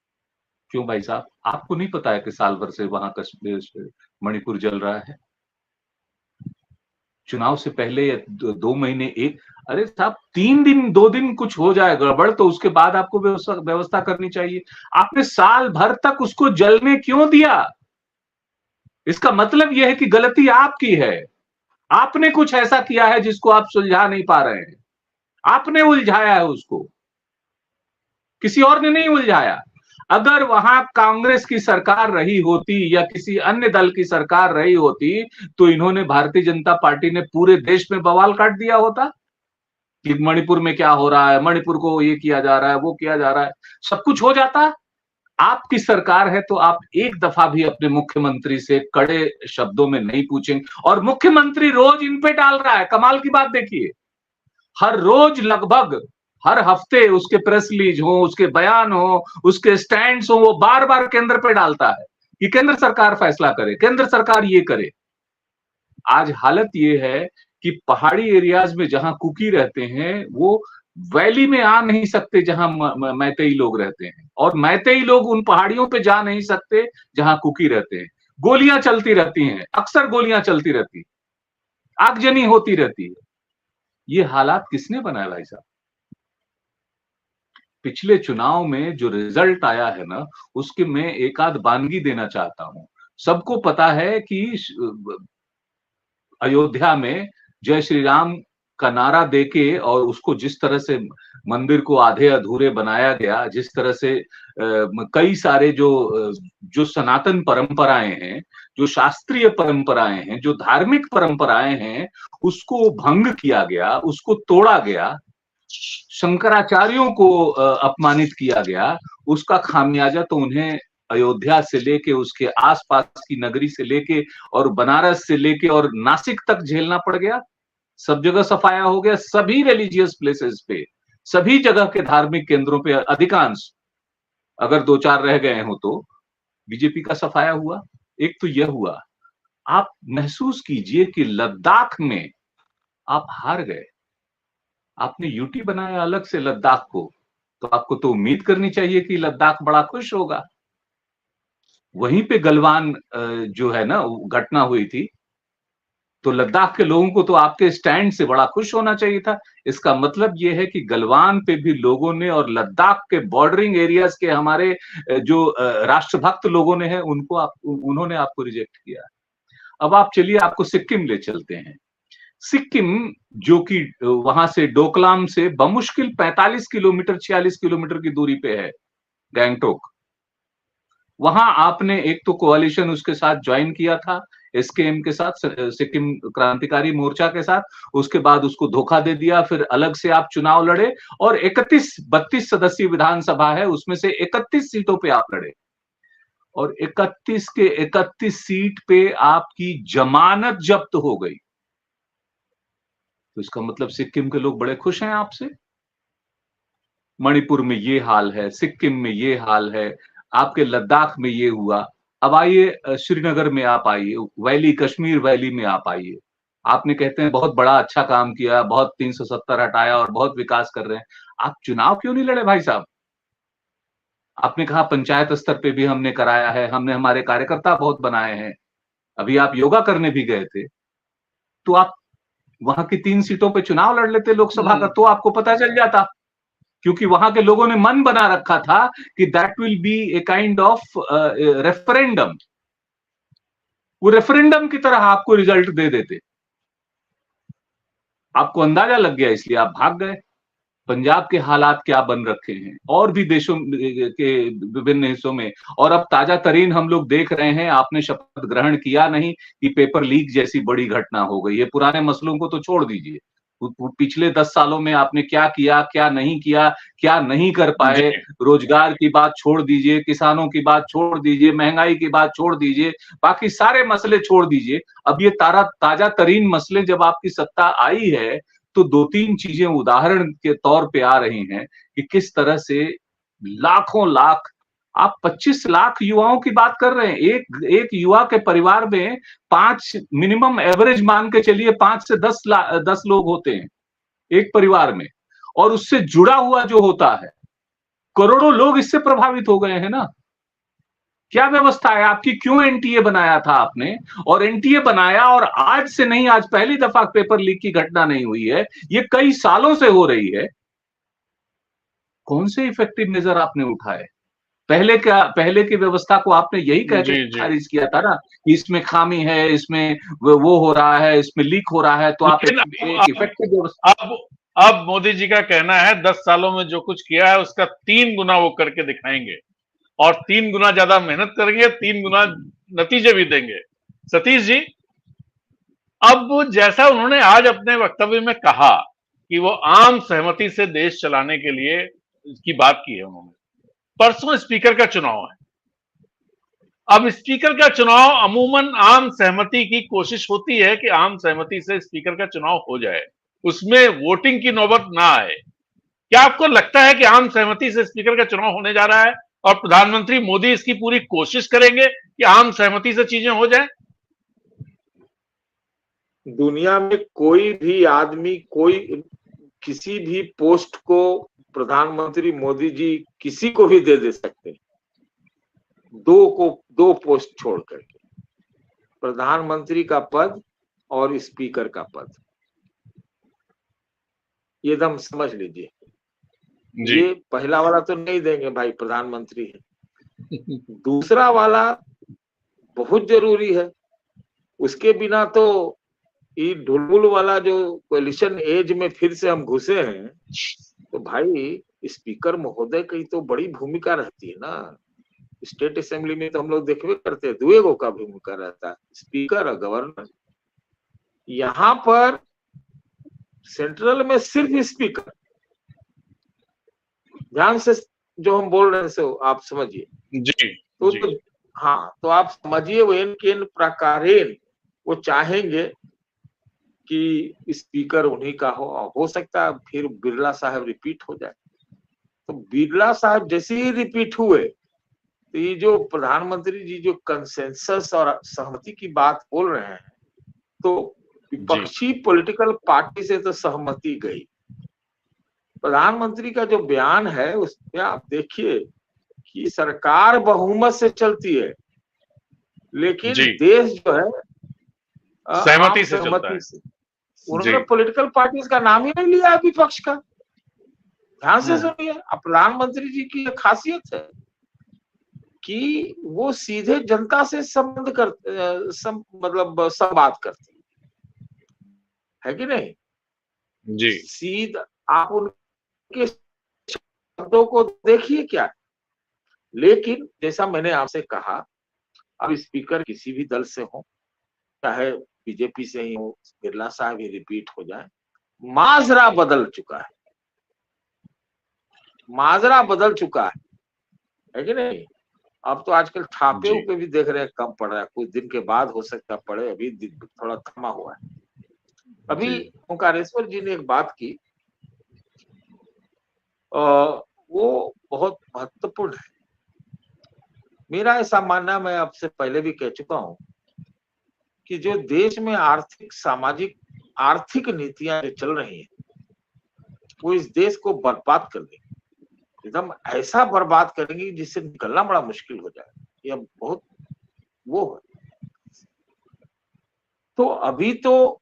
क्यों भाई साहब, आपको नहीं पता है कि साल भर से वहां कश्मीर मणिपुर जल रहा है? चुनाव से पहले 2 महीने अरे साहब 3 दिन 2 दिन कुछ हो जाए गड़बड़, तो उसके बाद आपको व्यवस्था करनी चाहिए। आपने साल भर तक उसको जलने क्यों दिया? इसका मतलब यह है कि गलती आपकी है। आपने कुछ ऐसा किया है जिसको आप सुलझा नहीं पा रहे हैं, आपने उलझाया है उसको, किसी और ने नहीं उलझाया। अगर वहां कांग्रेस की सरकार रही होती या किसी अन्य दल की सरकार रही होती, तो इन्होंने, भारतीय जनता पार्टी ने पूरे देश में बवाल काट दिया होता कि मणिपुर में क्या हो रहा है, मणिपुर को ये किया जा रहा है, वो किया जा रहा है, सब कुछ हो जाता। आपकी सरकार है तो आप एक दफा भी अपने मुख्यमंत्री से कड़े शब्दों में नहीं पूछेंगे, और मुख्यमंत्री रोज इन पे डाल रहा है। कमाल की बात देखिए, हर रोज लगभग हर हफ्ते उसके प्रेस रिलीज हो, उसके बयान हो, उसके स्टैंड्स हो, वो बार बार केंद्र पे डालता है कि केंद्र सरकार फैसला करे, केंद्र सरकार ये करे। आज हालत ये है कि पहाड़ी एरियाज में जहां कुकी रहते हैं, वो वैली में आ नहीं सकते जहां मैतेई लोग रहते हैं, और मैतेई लोग उन पहाड़ियों पे जा नहीं सकते जहां कुकी रहते हैं। गोलियां चलती रहती हैं, अक्सर गोलियां चलती रहती, आगजनी होती रहती है। ये हालात किसने बनाया भाई साहब? पिछले चुनाव में जो रिजल्ट आया है ना, उसके मैं एक आध बानगी देना चाहता हूं। सबको पता है कि अयोध्या में जय श्री राम का नारा देके और उसको जिस तरह से मंदिर को आधे अधूरे बनाया गया, जिस तरह से कई सारे जो सनातन परंपराएं हैं, जो शास्त्रीय परंपराएं हैं, जो धार्मिक परंपराएं हैं, उसको भंग किया गया, उसको तोड़ा गया, शंकराचार्यों को अपमानित किया गया। उसका खामियाजा तो उन्हें अयोध्या से लेके, उसके आसपास की नगरी से लेके, और बनारस से लेके और नासिक तक झेलना पड़ गया। सब जगह सफाया हो गया, सभी रिलीजियस प्लेसेस पे, सभी जगह के धार्मिक केंद्रों पे अधिकांश, अगर 2-4 रह गए हो तो बीजेपी का सफाया हुआ। एक तो यह हुआ। आप महसूस कीजिए कि लद्दाख में आप हार गए, आपने यूटी बनाया अलग से लद्दाख को, तो आपको तो उम्मीद करनी चाहिए कि लद्दाख बड़ा खुश होगा। वहीं पे गलवान जो है ना घटना हुई थी, तो लद्दाख के लोगों को तो आपके स्टैंड से बड़ा खुश होना चाहिए था। इसका मतलब यह है कि गलवान पे भी लोगों ने, और लद्दाख के बॉर्डरिंग एरियाज के हमारे जो राष्ट्रभक्त लोगों ने है, उन्होंने आपको रिजेक्ट किया। अब आप चलिए, आपको सिक्किम ले चलते हैं। सिक्किम जो कि वहां से डोकलाम से बमुश्किल 45 किलोमीटर 46 किलोमीटर की दूरी पे है गैंगटोक। वहां आपने एक तो कोalition उसके साथ ज्वाइन किया था, एसकेएम के साथ, सिक्किम क्रांतिकारी मोर्चा के साथ। उसके बाद उसको धोखा दे दिया, फिर अलग से आप चुनाव लड़े, और 32 सदस्यीय विधानसभा है, उसमें से 31 सीटों पे आप लड़े, और 31 के 31 सीट पे आपकी जमानत जब्त हो गई। तो इसका मतलब सिक्किम के लोग बड़े खुश हैं आपसे। मणिपुर में ये हाल है, सिक्किम में ये हाल है, आपके लद्दाख में ये हुआ। अब आइए श्रीनगर में आप आइए, वैली, कश्मीर वैली में आप आइए। आपने कहते हैं बहुत बड़ा अच्छा काम किया, बहुत 370 हटाया और बहुत विकास कर रहे हैं। आप चुनाव क्यों नहीं लड़े भाई साहब? आपने कहा पंचायत स्तर पे भी हमने कराया है, हमने हमारे कार्यकर्ता बहुत बनाए हैं। अभी आप योगा करने भी गए थे, तो आप वहां की 3 सीटों पे चुनाव लड़ लेते लोकसभा का, तो आपको पता चल जाता, क्योंकि वहां के लोगों ने मन बना रखा था कि that will be a kind of referendum. वो रेफरेंडम की तरह आपको रिजल्ट दे देते। आपको अंदाजा लग गया, इसलिए आप भाग गए। पंजाब के हालात क्या बन रखे हैं, और भी देशों के विभिन्न हिस्सों में, और अब ताजा तरीन हम लोग देख रहे हैं, आपने शपथ ग्रहण किया नहीं कि पेपर लीक जैसी बड़ी घटना हो गई है। पुराने मसलों को तो छोड़ दीजिए, पिछले 10 सालों में आपने क्या किया, क्या नहीं किया, क्या नहीं कर पाए, रोजगार की बात छोड़ दीजिए, किसानों की बात छोड़ दीजिए, महंगाई की बात छोड़ दीजिए, बाकी सारे मसले छोड़ दीजिए। अब ये ताजा तरीन मसले जब आपकी सत्ता आई है, तो 2-3 चीजें उदाहरण के तौर पे आ रही हैं कि किस तरह से लाखों लाख, आप 25 लाख युवाओं की बात कर रहे हैं। एक युवा के परिवार में 5 मिनिमम एवरेज मान के चलिए 5 से 10 लोग होते हैं एक परिवार में, और उससे जुड़ा हुआ जो होता है, करोड़ों लोग इससे प्रभावित हो गए हैं ना। क्या व्यवस्था है आपकी? क्यों एनटीए बनाया था आपने? और एनटीए बनाया, और आज से नहीं, आज पहली दफा पेपर लीक की घटना नहीं हुई है, ये कई सालों से हो रही है। कौन से इफेक्टिव मेजर आपने उठाए? पहले की व्यवस्था को आपने यही कह के खारिज किया था ना कि इसमें खामी है, इसमें वो हो रहा है, इसमें लीक हो रहा है, तो आप एक इफेक्टिव व्यवस्था। अब मोदी जी का कहना है 10 सालों में जो कुछ किया है उसका 3 गुना वो करके दिखाएंगे, और 3 गुना ज्यादा मेहनत करेंगे, 3 गुना नतीजे भी देंगे। सतीश जी, अब जैसा उन्होंने आज अपने वक्तव्य में कहा कि वो आम सहमति से देश चलाने के लिए की बात की है उन्होंने, परसों स्पीकर का चुनाव है। अब स्पीकर का चुनाव अमूमन आम सहमति की कोशिश होती है कि आम सहमति से स्पीकर का चुनाव हो जाए, उसमें वोटिंग की नौबत ना आए। क्या आपको लगता है कि आम सहमति से स्पीकर का चुनाव होने जा रहा है और प्रधानमंत्री मोदी इसकी पूरी कोशिश करेंगे कि आम सहमति से चीजें हो जाए? दुनिया में कोई भी आदमी, कोई किसी भी पोस्ट को प्रधानमंत्री मोदी जी किसी को भी दे सकते हैं, दो पोस्ट छोड़ करके, प्रधानमंत्री का पद और स्पीकर का पद। ये दम समझ लीजिए, ये पहला वाला तो नहीं देंगे भाई, प्रधानमंत्री है। दूसरा वाला बहुत जरूरी है, उसके बिना तो ये ढुलमुल वाला जो कोलिशन एज में फिर से हम घुसे हैं, तो भाई स्पीकर महोदय की तो बड़ी भूमिका रहती है ना। स्टेट असेंबली में तो हम लोग देखवे करते हैं, दुएगो का भूमिका रहता है, स्पीकर और गवर्नर। यहाँ पर सेंट्रल में सिर्फ स्पीकर। ध्यान से जो हम बोल रहे हैं सो आप समझिए जी, तो हाँ, तो आप समझिए वेन केन प्रकारेण वो चाहेंगे कि स्पीकर उन्हीं का हो सकता है फिर बिरला साहब रिपीट हो जाए। तो बिरला साहब जैसे ही रिपीट हुए, तो ये जो प्रधानमंत्री जी जो कंसेंसस और सहमति की बात बोल रहे हैं, तो विपक्षी पॉलिटिकल पार्टी से तो सहमति गई। प्रधानमंत्री का जो बयान है उसमें आप देखिए कि सरकार बहुमत से चलती है, लेकिन देश जो है सहमति से चलता है। उन्होंने पॉलिटिकल पार्टीज का नाम ही नहीं लिया है विपक्ष का। ध्यान से सुनिए, प्रधानमंत्री जी की खासियत है कि वो सीधे जनता से संबंध करते, मतलब संवाद करते है कि नहीं जी। सीधा आप उनके शब्दों को देखिए क्या। लेकिन जैसा मैंने आपसे कहा, अब स्पीकर किसी भी दल से हो, चाहे बीजेपी से ही हो, बिरला साहब ही रिपीट हो जाए, माजरा बदल चुका है, माजरा बदल चुका है कि नहीं। अब तो आजकल छापे पे भी देख रहे हैं कम पड़ रहा है, कुछ दिन के बाद हो सकता पड़े, अभी थोड़ा थमा हुआ है। अभी ओंकारेश्वर जी ने एक बात की, वो बहुत महत्वपूर्ण है। मेरा ऐसा मानना, मैं आपसे पहले भी कह चुका हूं कि जो देश में आर्थिक सामाजिक आर्थिक नीतियां जो चल रही हैं, वो इस देश को बर्बाद कर देंगी, एकदम ऐसा बर्बाद करेंगी जिससे निकलना बड़ा मुश्किल हो जाए। यह बहुत वो है। तो अभी तो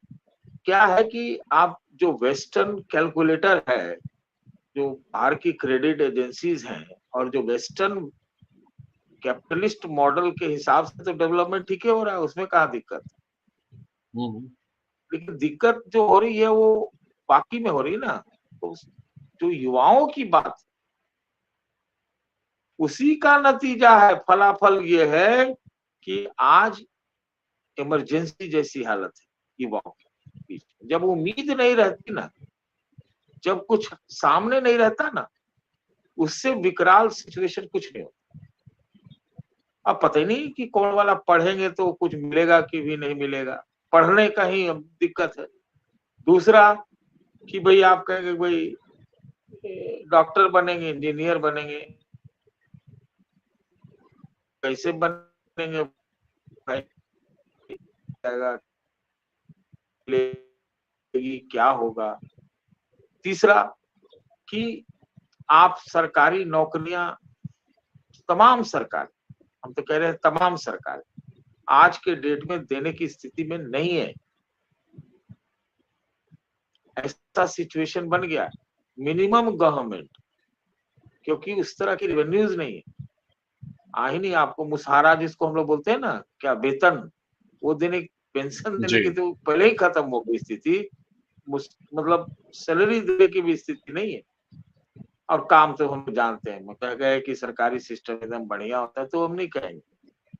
क्या है कि आप जो वेस्टर्न कैलकुलेटर है, जो बाहर की क्रेडिट एजेंसीज हैं और जो वेस्टर्न कैपिटलिस्ट मॉडल के हिसाब से तो डेवलपमेंट ठीक ही हो रहा है, उसमें कहाँ दिक्कत। लेकिन दिक्कत जो हो रही है वो बाकी में हो रही है ना। तो जो युवाओं की बात, उसी का नतीजा है, फलाफल ये है कि आज इमरजेंसी जैसी हालत है युवाओं के बीच। जब उम्मीद नहीं रहती ना, जब कुछ सामने नहीं रहता ना, उससे विकराल सिचुएशन कुछ नहीं होता। अब पता ही नहीं कि कौन वाला पढ़ेंगे तो कुछ मिलेगा कि भी नहीं मिलेगा, पढ़ने का ही अब दिक्कत है। दूसरा कि भाई आप कहेंगे भाई डॉक्टर बनेंगे, इंजीनियर बनेंगे, कैसे बनेंगे भाई, क्या होगा। तीसरा कि आप सरकारी नौकरियां, तमाम सरकार, हम तो कह रहे हैं तमाम सरकार आज के डेट में देने की स्थिति में नहीं है। ऐसा सिचुएशन बन गया, मिनिमम गवर्नमेंट, क्योंकि उस तरह की रेवेन्यूज नहीं है, आ ही नहीं। आपको मुसहारा जिसको हम लोग बोलते हैं ना, क्या वेतन, वो देने, पेंशन देने की तो पहले ही खत्म हो गई स्थिति, मतलब सैलरी देने की भी स्थिति नहीं है। और काम तो हम जानते हैं, कह गए कि सरकारी सिस्टम एकदम बढ़िया होता है तो हम नहीं कहेंगे,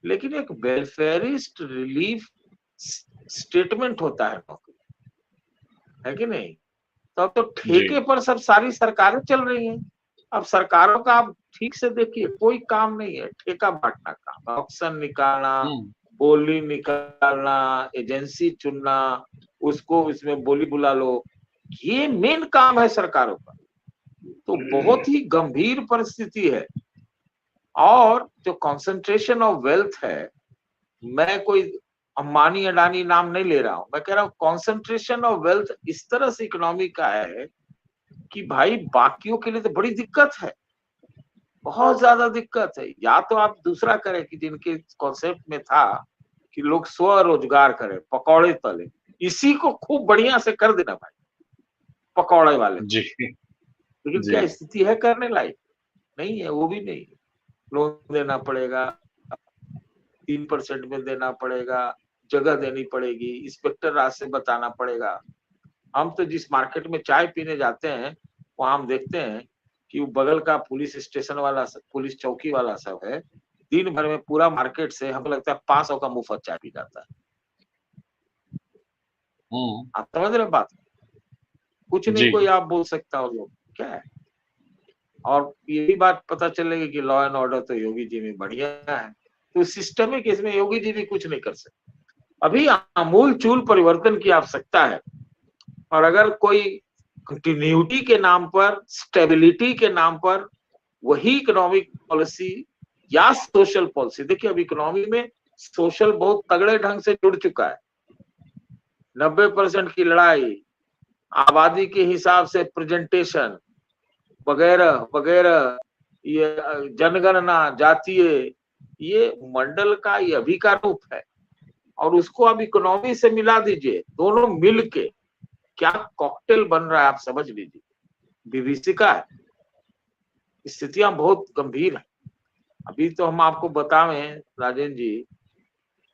लेकिन एक वेलफेयरिस्ट रिलीफ स्टेटमेंट होता है नौकरी, है कि नहीं। तो अब तो ठेके पर सब सारी सरकारें चल रही हैं। अब सरकारों का आप ठीक से देखिए, कोई काम नहीं है, ठेका बांटना काम, ऑक्शन निकालना, बोली निकालना, एजेंसी चुनना, उसको इसमें बोली बुला लो, ये मेन काम है सरकारों का। तो बहुत ही गंभीर परिस्थिति है। और जो कंसंट्रेशन ऑफ वेल्थ है, मैं कोई अंबानी अडानी नाम नहीं ले रहा हूं, मैं कह रहा हूं कंसंट्रेशन ऑफ वेल्थ इस तरह से इकोनॉमी का है कि भाई बाकियों के लिए तो बड़ी दिक्कत है, बहुत ज्यादा दिक्कत है। या तो आप दूसरा करें कि जिनके कॉन्सेप्ट में था कि लोग स्वरोजगार करें, पकौड़े तले, इसी को खूब बढ़िया से कर देना भाई, पकौड़े वाले जी। लेकिन क्या स्थिति है करने लायक? नहीं है, वो भी नहीं। लोन देना पड़ेगा, 3% में देना पड़ेगा, जगह देनी पड़ेगी, इंस्पेक्टर राज से बताना पड़ेगा। हम तो जिस मार्केट में चाय पीने जाते हैं, वहां हम देखते हैं कि वो बगल का पुलिस स्टेशन वाला, पुलिस चौकी वाला सब है, दिन भर में पूरा मार्केट से हमको लगता है 500 का मुफ्त चाय पी जाता है। आप समझ रहे बात? कुछ नहीं कोई आप बोल सकता हो, लोग क्या है। और ये भी बात पता चलेगी कि लॉ एंड ऑर्डर तो योगी जी में बढ़िया है, तो सिस्टमिक इसमें योगी जी भी कुछ नहीं कर सकते। अभी आमूल चूल परिवर्तन की आवश्यकता है। और अगर कोई कंटिन्यूटी के नाम पर, स्टेबिलिटी के नाम पर वही इकोनॉमिक पॉलिसी या सोशल पॉलिसी, देखिए अब इकोनॉमी में सोशल बहुत तगड़े ढंग से जुड़ चुका है। 90% की लड़ाई, आबादी के हिसाब से प्रेजेंटेशन वगैरह वगैरह, ये जनगणना, जातीय, ये मंडल का ये अभी का रूप है। और उसको अब इकोनॉमी से मिला दीजिए, दोनों मिलके क्या कॉकटेल बन रहा है आप समझ लीजिए। विभीषिका है, स्थितियां बहुत गंभीर है। अभी तो हम आपको बतावें राजेंद्र जी,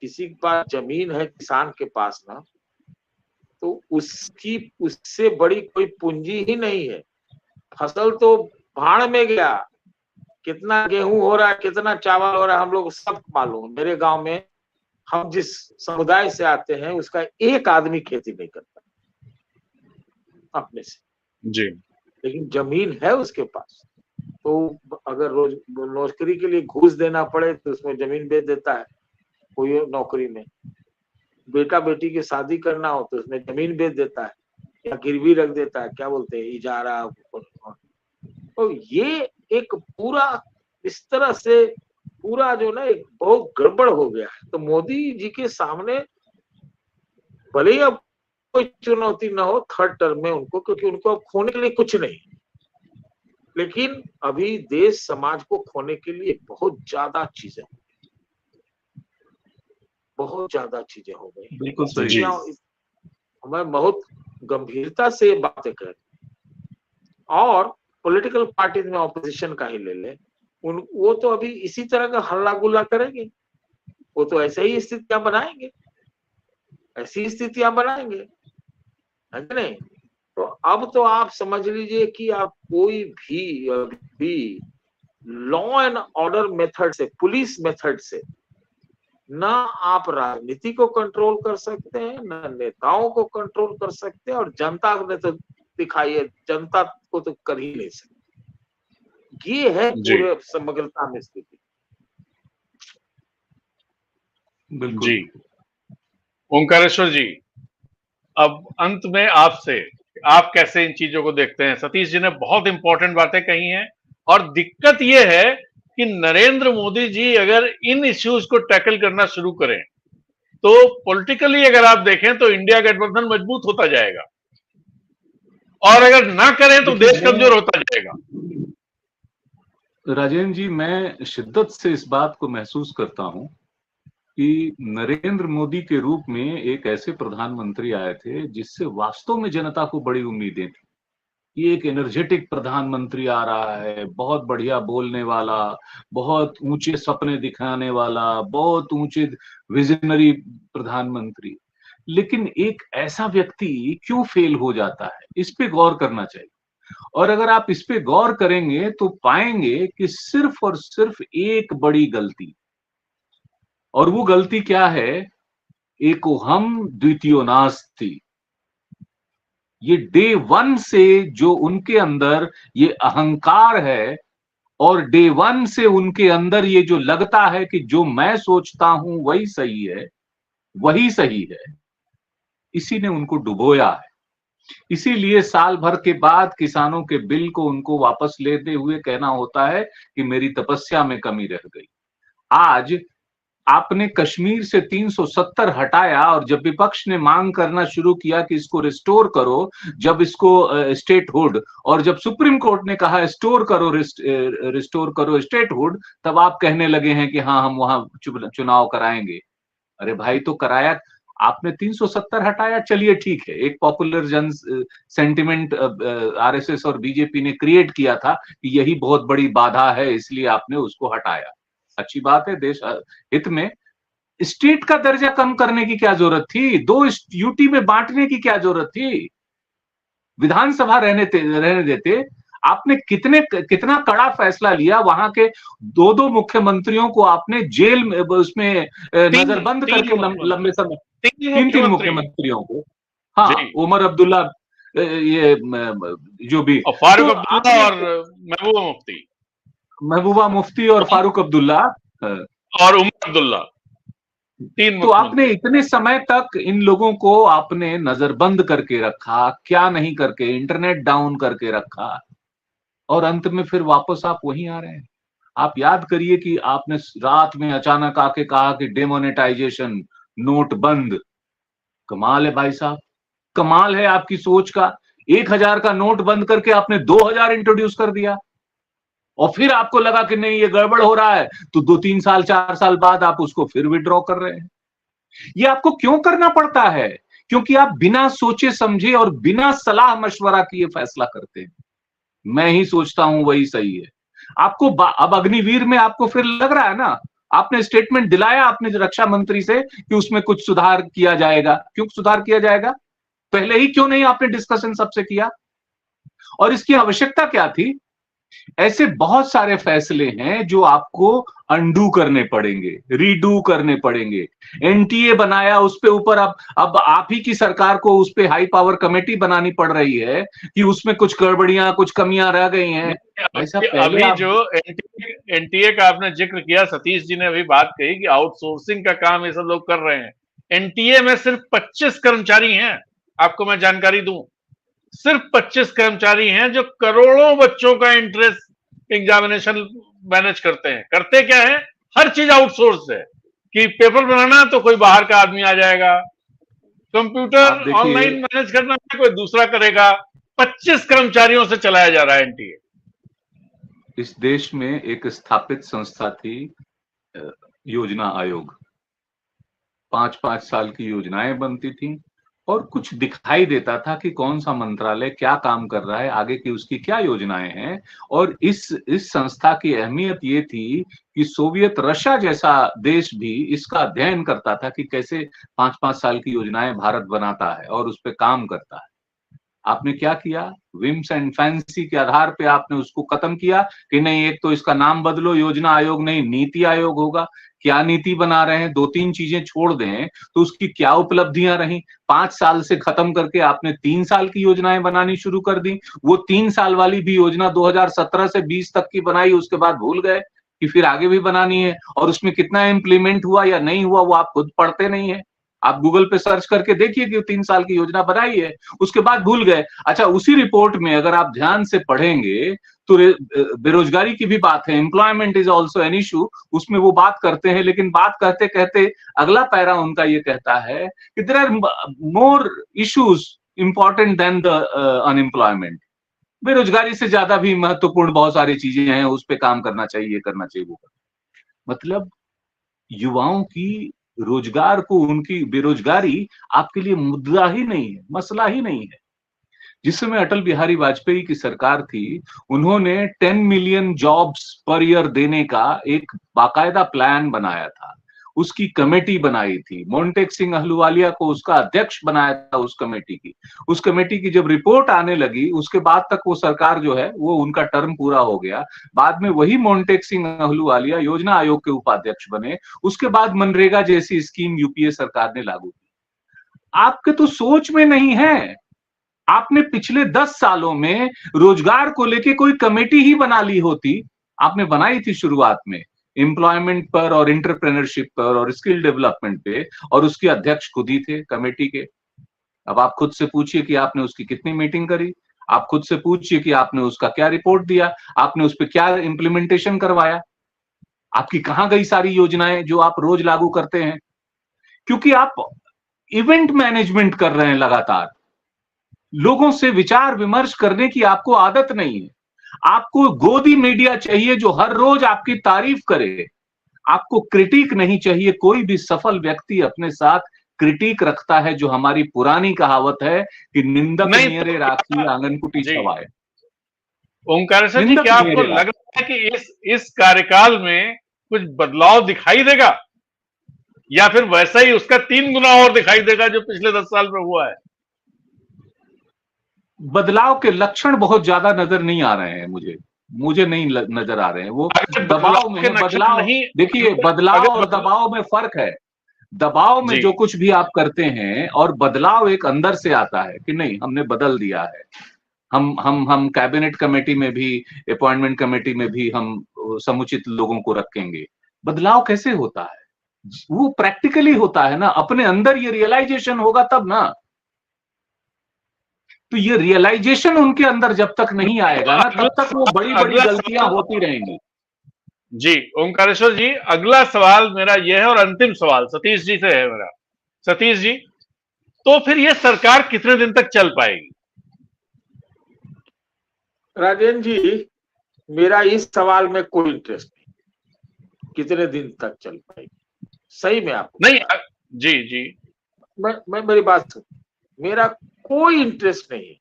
किसी के पास जमीन है किसान के पास ना, तो उससे बड़ी कोई पूंजी ही नहीं है। फसल तो भाड़ में गया, कितना गेहूं हो रहा है, कितना चावल हो रहा है, हम लोग सब मालूम। मेरे गांव में, हम जिस समुदाय से आते हैं, उसका एक आदमी खेती नहीं करता अपने से जी, लेकिन जमीन है उसके पास। तो अगर रोज नौकरी के लिए घूस देना पड़े तो उसमें जमीन बेच देता है। कोई नौकरी में बेटा बेटी की शादी करना हो तो उसमें जमीन बेच देता है या गिरवी रख देता है, क्या बोलते हैं, इजारा। तो ये एक पूरा इस तरह से पूरा जो ना एक बहुत गड़बड़ हो गया है। तो मोदी जी के सामने भले ही अब कोई चुनौती ना हो थर्ड टर्म में उनको, क्योंकि उनको अब खोने के लिए कुछ नहीं, लेकिन अभी देश समाज को खोने के लिए बहुत ज्यादा चीजें, बहुत ज्यादा चीजें हो गई। बिल्कुल सही। जी। हमें बहुत गंभीरता से ये बातें कर, और पॉलिटिकल पार्टीज में ऑपोजिशन का ही ले ले, वो तो अभी इसी तरह का हल्ला गुल्ला करेंगे, वो तो ऐसे ही स्थितियां बनाएंगे, ऐसी स्थितियां बनाएंगे, है कि नहीं? तो अब तो आप समझ लीजिए कि आप कोई भी अभी लॉ एंड ऑर्डर मेथड से, पुलिस मेथड से ना आप राजनीति को कंट्रोल कर सकते हैं, ना नेताओं को कंट्रोल कर सकते हैं, और जनता ने तो दिखाइए, जनता को तो कर ही नहीं सकते। ये है जी। पूरे समग्रता में स्थिति। बिल्कुल जी। ओंकारेश्वर जी, अब अंत में आपसे, आप कैसे इन चीजों को देखते हैं? सतीश जी ने बहुत इंपॉर्टेंट बातें कही हैं, और दिक्कत यह है कि नरेंद्र मोदी जी अगर इन इश्यूज को टैकल करना शुरू करें तो पॉलिटिकली अगर आप देखें तो इंडिया गठबंधन मजबूत होता जाएगा, और अगर ना करें तो देश कमजोर होता जाएगा। राजेंद्र जी, मैं शिद्दत से इस बात को महसूस करता हूं कि नरेंद्र मोदी के रूप में एक ऐसे प्रधानमंत्री आए थे जिससे वास्तव में जनता को बड़ी उम्मीदें थी। ये एक एनर्जेटिक प्रधानमंत्री आ रहा है, बहुत बढ़िया बोलने वाला, बहुत ऊंचे सपने दिखाने वाला, बहुत ऊंचे विजनरी प्रधानमंत्री। लेकिन एक ऐसा व्यक्ति क्यों फेल हो जाता है, इस पे गौर करना चाहिए। और अगर आप इस पे गौर करेंगे तो पाएंगे कि सिर्फ और सिर्फ एक बड़ी गलती, और वो गलती क्या है? एको हम द्वितीयो नास्ति। ये डे वन से जो उनके अंदर ये अहंकार है, और डे वन से उनके अंदर ये जो लगता है कि जो मैं सोचता हूं वही सही है, वही सही है, इसी ने उनको डुबोया है। इसीलिए साल भर के बाद किसानों के बिल को उनको वापस लेते हुए कहना होता है कि मेरी तपस्या में कमी रह गई। आज आपने कश्मीर से 370 हटाया, और जब विपक्ष ने मांग करना शुरू किया कि इसको रिस्टोर करो, जब इसको स्टेटहुड, और जब सुप्रीम कोर्ट ने कहा रिस्टोर करो स्टेटहुड, तब आप कहने लगे हैं कि हाँ हम वहां चुनाव कराएंगे। अरे भाई, तो कराया आपने, 370 हटाया, चलिए ठीक है, एक पॉपुलर जन सेंटिमेंट आरएसएस और बीजेपी ने क्रिएट किया था कि यही बहुत बड़ी बाधा है, इसलिए आपने उसको हटाया। अच्छी बात है, देश हित में। स्टेट का दर्जा कम करने की क्या जरूरत थी? 2 यूटी में बांटने की क्या जरूरत थी? विधानसभा रहने देते। आपने कितना कड़ा फैसला लिया, वहां के 2 मुख्यमंत्रियों को आपने जेल में, उसमें नजरबंद करके लंबे समय, 3 मुख्यमंत्रियों को। हाँ, उमर अब्दुल्ला, ये जो भी, फारूक अब्दुल्ला और महबूबा मुफ्ती और फारूक अब्दुल्ला और उमर अब्दुल्ला, 3 तो आपने इतने समय तक इन लोगों को आपने नजरबंद करके रखा, क्या नहीं करके, इंटरनेट डाउन करके रखा, और अंत में फिर वापस आप वहीं आ रहे हैं। आप याद करिए कि आपने रात में अचानक आके कहा कि डेमोनेटाइजेशन, नोट बंद। कमाल है भाई साहब, कमाल है आपकी सोच का। 1000 का नोट बंद करके आपने 2000 इंट्रोड्यूस कर दिया, और फिर आपको लगा कि नहीं ये गड़बड़ हो रहा है, तो 2-3 साल 4 साल बाद आप उसको फिर विड्रॉ कर रहे हैं। ये आपको क्यों करना पड़ता है? क्योंकि आप बिना सोचे समझे और बिना सलाह मशवरा किए फैसला करते हैं। मैं ही सोचता हूं वही सही है। आपको अब अग्निवीर में आपको फिर लग रहा है ना, आपने स्टेटमेंट दिलाया अपने रक्षा मंत्री से कि उसमें कुछ सुधार किया जाएगा। क्यों सुधार किया जाएगा? पहले ही क्यों नहीं आपने डिस्कशन सबसे किया? और इसकी आवश्यकता क्या थी? ऐसे बहुत सारे फैसले हैं जो आपको अंडू करने पड़ेंगे, रीडू करने पड़ेंगे। एनटीए बनाया, उस पे ऊपर अब आप ही की सरकार को उस पे हाई पावर कमेटी बनानी पड़ रही है कि उसमें कुछ गड़बड़ियां, कुछ कमियां रह गई हैं। ऐसा अभी जो एनटीए का आपने जिक्र किया, सतीश जी ने अभी बात कही कि आउटसोर्सिंग का काम ये सब लोग कर रहे हैं। एनटीए में सिर्फ 25 कर्मचारी हैं, आपको मैं जानकारी दूं। सिर्फ 25 कर्मचारी हैं जो करोड़ों बच्चों का इंट्रेंस एग्जामिनेशन मैनेज करते हैं। करते क्या है? हर चीज आउटसोर्स है, कि पेपर बनाना तो कोई बाहर का आदमी आ जाएगा, कंप्यूटर ऑनलाइन मैनेज करना कोई दूसरा करेगा। 25 कर्मचारियों से चलाया जा रहा है एनटीए। इस देश में एक स्थापित संस्था थी योजना आयोग, 5-5 साल की योजनाएं बनती थी और कुछ दिखाई देता था कि कौन सा मंत्रालय क्या काम कर रहा है, आगे की उसकी क्या योजनाएं हैं। और इस संस्था की अहमियत ये थी कि सोवियत रशिया जैसा देश भी इसका अध्ययन करता था कि कैसे 5-5 साल की योजनाएं भारत बनाता है और उस पर काम करता है। आपने क्या किया? विम्स एंड फैंसी के आधार पे आपने उसको खत्म किया कि नहीं, एक तो इसका नाम बदलो, योजना आयोग नहीं नीति आयोग होगा। क्या नीति बना रहे हैं? 2-3 चीजें छोड़ दें तो उसकी क्या उपलब्धियां रही? 5 साल से खत्म करके आपने 3 साल की योजनाएं बनानी शुरू कर दी। वो 3 साल वाली भी योजना 2017 से 20 तक की बनाई, उसके बाद भूल गए कि फिर आगे भी बनानी है। और उसमें कितना इम्प्लीमेंट हुआ या नहीं हुआ वो आप खुद पढ़ते नहीं है। आप गूगल पे सर्च करके देखिए कि 3 साल की योजना बनाई है, उसके बाद भूल गए। अच्छा, उसी रिपोर्ट में अगर आप ध्यान से पढ़ेंगे तो बेरोजगारी की भी बात है, employment is also an issue, उसमें वो बात करते हैं। लेकिन बात कहते कहते अगला पैरा उनका ये कहता है कि there are more issues important than the unemployment. बेरोजगारी से ज्यादा भी महत्वपूर्ण बहुत सारी चीजें हैं, उस पर काम करना चाहिए, करना चाहिए, वो करना। मतलब युवाओं की रोजगार को, उनकी बेरोजगारी आपके लिए मुद्दा ही नहीं है, मसला ही नहीं है। जिस समय अटल बिहारी वाजपेयी की सरकार थी, उन्होंने 10 मिलियन जॉब्स पर ईयर देने का एक बाकायदा प्लान बनाया था, उसकी कमेटी बनाई थी। मोंटेक सिंह अहलूवालिया को उसका अध्यक्ष बनाया था उस कमेटी की। उस कमेटी की जब रिपोर्ट आने लगी, उसके बाद तक वो सरकार जो है वो उनका टर्म पूरा हो गया। बाद में वही मोंटेक सिंह अहलूवालिया योजना आयोग के उपाध्यक्ष बने। उसके बाद मनरेगा जैसी स्कीम यूपीए सरकार ने लागू की। आपके तो सोच में नहीं है। आपने पिछले 10 सालों में रोजगार को लेके कोई कमेटी ही बना ली होती। आपने बनाई थी शुरुआत में एम्प्लॉयमेंट पर और एंटरप्रेन्योरशिप पर और स्किल डेवलपमेंट पे, और उसके अध्यक्ष खुद ही थे कमेटी के। अब आप खुद से पूछिए कि आपने उसकी कितनी मीटिंग करी, आप खुद से पूछिए कि आपने उसका क्या रिपोर्ट दिया, आपने उस पर क्या इंप्लीमेंटेशन करवाया, आपकी कहां गई सारी योजनाएं जो आप रोज लागू करते हैं। क्योंकि आप इवेंट मैनेजमेंट कर रहे हैं लगातार, लोगों से विचार विमर्श करने की आपको आदत नहीं है। आपको गोदी मीडिया चाहिए जो हर रोज आपकी तारीफ करे, आपको क्रिटिक नहीं चाहिए। कोई भी सफल व्यक्ति अपने साथ क्रिटिक रखता है, जो हमारी पुरानी कहावत है कि निंदक नियरे राखी आंगनकुटी जी छवाए। ओंकारेश्वर जी, क्या आपको लग रहा है कि इस कार्यकाल में कुछ बदलाव दिखाई देगा, या फिर वैसा ही उसका 3 गुना और दिखाई देगा जो पिछले 10 साल में हुआ है? बदलाव के लक्षण बहुत ज्यादा नजर नहीं आ रहे हैं, मुझे नहीं नजर आ रहे हैं। वो दबाव में है। बदलाव नहीं, देखिए, बदलाव और दबाव में फर्क है। दबाव में जो कुछ भी आप करते हैं, और बदलाव एक अंदर से आता है कि नहीं, हमने बदल दिया है। हम कैबिनेट कमेटी में भी, अपॉइंटमेंट कमेटी में भी हम समुचित लोगों को रखेंगे। बदलाव कैसे होता है? वो प्रैक्टिकली होता है ना, अपने अंदर ये रियलाइजेशन होगा तब ना। तो ये रियलाइजेशन उनके अंदर जब तक नहीं आएगा ना, तब तक वो बड़ी बड़ी गलतियां होती रहेंगी। जी ओंकारेश्वर जी, अगला सवाल मेरा यह है, और अंतिम सवाल सतीश जी से है मेरा। सतीश जी, तो फिर ये सरकार कितने दिन तक चल पाएगी? राजेंद्र जी, मेरा इस सवाल में कोई इंटरेस्ट नहीं, कितने दिन तक चल पाएगी। सही में आपको नहीं, जी जी, मैं मेरी बात सुन, मेरा कोई इंटरेस्ट नहीं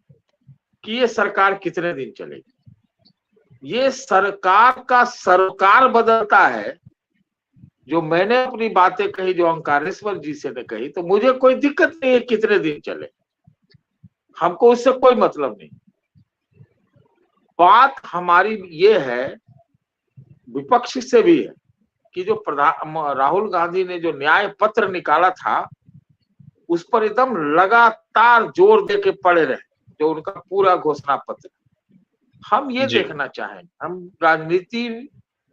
कि ये सरकार कितने दिन चलेगी। ये सरकार का सरकार बदलता है। जो मैंने अपनी बातें कही, जो ओंकारेश्वर जी से ने कही, तो मुझे कोई दिक्कत नहीं है कितने दिन चले, हमको उससे कोई मतलब नहीं। बात हमारी ये है, विपक्ष से भी है, कि जो राहुल गांधी ने जो न्याय पत्र निकाला था, उस पर एकदम लगातार जोर दे के पड़े रहे, जो उनका पूरा घोषणा पत्र। हम ये देखना चाहें, हम राजनीति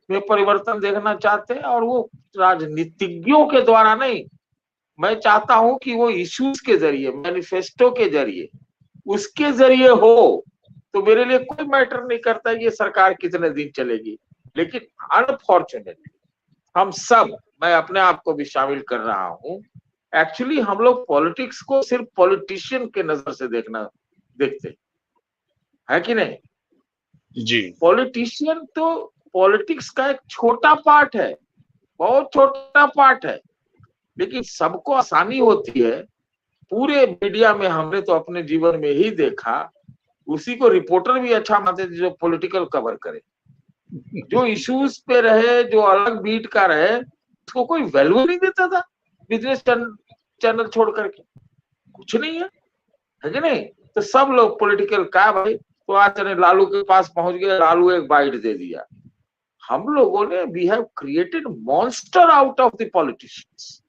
में परिवर्तन देखना चाहते हैं, और वो राजनीतिज्ञों के द्वारा नहीं। मैं चाहता हूं कि वो इश्यूज के जरिए, मैनिफेस्टो के जरिए, उसके जरिए हो। तो मेरे लिए कोई मैटर नहीं करता ये सरकार कितने दिन चलेगी। लेकिन अनफॉर्चुनेटली हम सब, मैं अपने आप को भी शामिल कर रहा हूं, एक्चुअली हम लोग पॉलिटिक्स को सिर्फ पॉलिटिशियन के नजर से देखते है कि नहीं? जी, पॉलिटिशियन तो पॉलिटिक्स का एक छोटा पार्ट है, बहुत छोटा पार्ट है। लेकिन सबको आसानी होती है। पूरे मीडिया में हमने तो अपने जीवन में ही देखा, उसी को रिपोर्टर भी अच्छा मानते थे जो पॉलिटिकल कवर करे, जो इश्यूज पे रहे, जो अलग बीट का रहे, उसको कोई वैल्यू नहीं देता था। बिजनेस चैनल छोड़ करके कुछ नहीं है कि नहीं? तो सब लोग पॉलिटिकल का भाई, तो आज चले लालू के पास पहुंच गए, लालू एक बाइट दे दिया। हम लोगों ने we have created monster out of the politicians,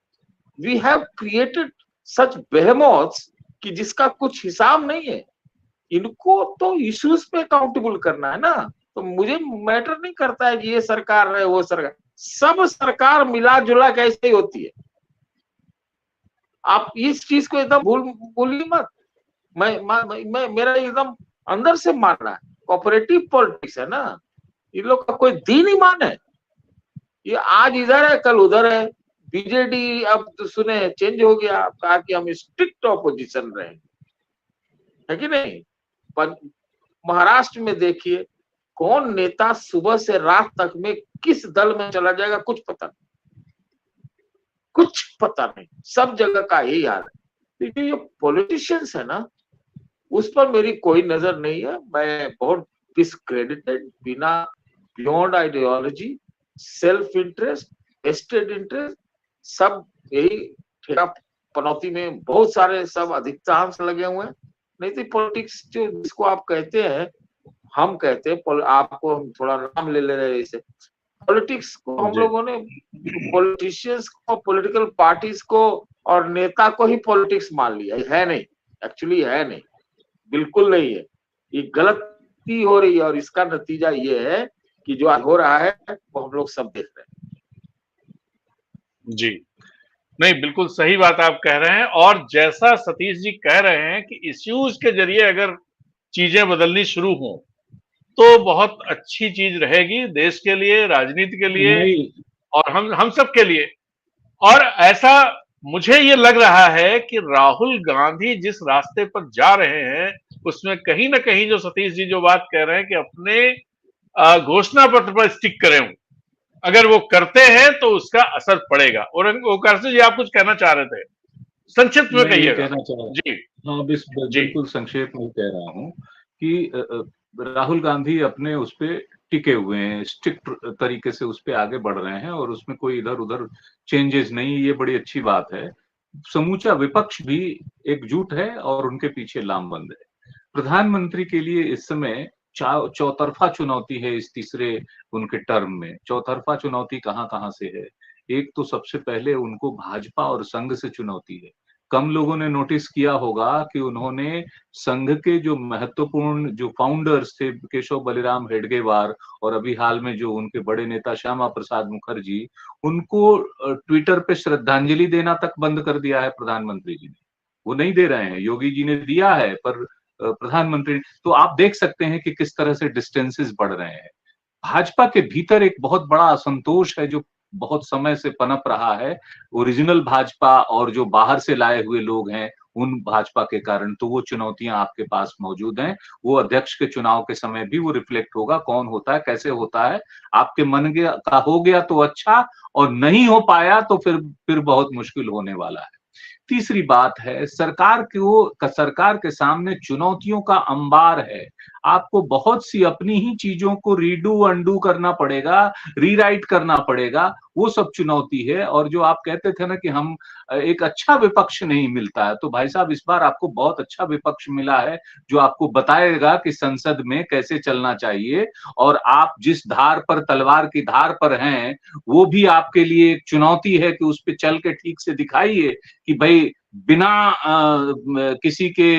we have created such behemoths कि जिसका कुछ हिसाब नहीं है। इनको तो इश्यूज पे अकाउंटेबल करना है ना। तो मुझे मैटर नहीं करता है कि ये सरकार रहे वो सरकार, सब सरकार मिला जुला कैसे ही होती है। आप इस चीज को एकदम भूलिए मत। मैं मेरा एकदम अंदर से मानना है कोऑपरेटिव पॉलिटिक्स है ना, इन लोग का कोई दिन ही मान है। ये आज इधर है कल उधर है। बीजेडी अब तो सुने चेंज हो गया, कहा कि हम स्ट्रिक्ट ऑपोजिशन रहे, है कि नहीं? पर महाराष्ट्र में देखिए कौन नेता सुबह से रात तक में किस दल में चला जाएगा कुछ पता नहीं, कुछ पता नहीं, सब जगह का यही हाल है। लेकिन ये पॉलिटिशियंस है ना, उस पर मेरी कोई नजर नहीं है। मैं बहुत डिसक्रेडिटेड, बिना beyond ideology, self interest, vested interest, सब यही ठेका पनौती में बहुत सारे सब अधिकांश लगे हुए हैं। नहीं तो पॉलिटिक्स जो जिसको आप कहते हैं, हम कहते हैं, आपको हम थोड़ा नाम ले रहे हैं इसे, पॉलिटिक्स को हम लोगों ने पॉलिटिशियंस को, पॉलिटिकल पार्टीज को और नेता को ही पॉलिटिक्स मान लिया है नहीं, एक्चुअली है नहीं, बिल्कुल नहीं है। ये गलती हो रही है और इसका नतीजा ये है कि जो हो रहा है वो हम लोग सब देख रहे हैं। जी, नहीं, बिल्कुल सही बात आप कह रहे हैं। और जैसा सतीश जी कह रहे हैं कि इश्यूज के जरिए अगर चीजें बदलनी शुरू हों तो बहुत अच्छी चीज रहेगी देश के लिए, राजनीति के लिए और हम सब के लिए। और ऐसा मुझे ये लग रहा है कि राहुल गांधी जिस रास्ते पर जा रहे हैं उसमें कहीं ना कहीं जो सतीश जी जो बात कह रहे हैं कि अपने घोषणा पत्र पर स्टिक करें, अगर वो करते हैं तो उसका असर पड़ेगा। और ओंकार जी आप कुछ कहना चाह रहे थे, संक्षिप्त में कहिएगा। जी हाँ, बिल्कुल संक्षेप में कह रहा हूँ कि राहुल गांधी अपने उस पे टिके हुए हैं, स्ट्रिक्ट तरीके से उस पे आगे बढ़ रहे हैं और उसमें कोई इधर उधर चेंजेस नहीं, ये बड़ी अच्छी बात है। समूचा विपक्ष भी एकजुट है और उनके पीछे लामबंद है। प्रधानमंत्री के लिए इस समय चौतरफा चुनौती है। इस तीसरे उनके टर्म में चौतरफा चुनौती कहां कहां से है। एक तो सबसे पहले उनको भाजपा और संघ से चुनौती है। कम लोगों ने नोटिस किया होगा कि उन्होंने संघ के जो महत्वपूर्ण जो फाउंडर्स थे, केशव बलिराम हेडगेवार और अभी हाल में जो उनके बड़े नेता श्यामा प्रसाद मुखर्जी, उनको ट्विटर पे श्रद्धांजलि देना तक बंद कर दिया है प्रधानमंत्री जी ने। वो नहीं दे रहे हैं, योगी जी ने दिया है पर प्रधानमंत्री। तो आप देख सकते हैं कि किस तरह से डिस्टेंसेस बढ़ रहे हैं। भाजपा के भीतर एक बहुत बड़ा असंतोष है जो बहुत समय से पनप रहा है, ओरिजिनल भाजपा और जो बाहर से लाए हुए लोग हैं उन भाजपा के कारण। तो वो चुनौतियां आपके पास मौजूद हैं। वो अध्यक्ष के चुनाव के समय भी वो रिफ्लेक्ट होगा, कौन होता है, कैसे होता है। आपके मन का हो गया तो अच्छा, और नहीं हो पाया तो फिर बहुत मुश्किल होने वाला है। तीसरी बात है, सरकार के सामने चुनौतियों का अंबार है। आपको बहुत सी अपनी ही चीजों को रीडू अंडू करना पड़ेगा, रीराइट करना पड़ेगा, वो सब चुनौती है। और जो आप कहते थे ना कि हम एक अच्छा विपक्ष नहीं मिलता है, तो भाई साहब इस बार आपको बहुत अच्छा विपक्ष मिला है जो आपको बताएगा कि संसद में कैसे चलना चाहिए। और आप जिस धार पर, तलवार की धार पर हैं, वो भी आपके लिए एक चुनौती है कि उस पर चल के ठीक से दिखाइए कि भाई बिना किसी के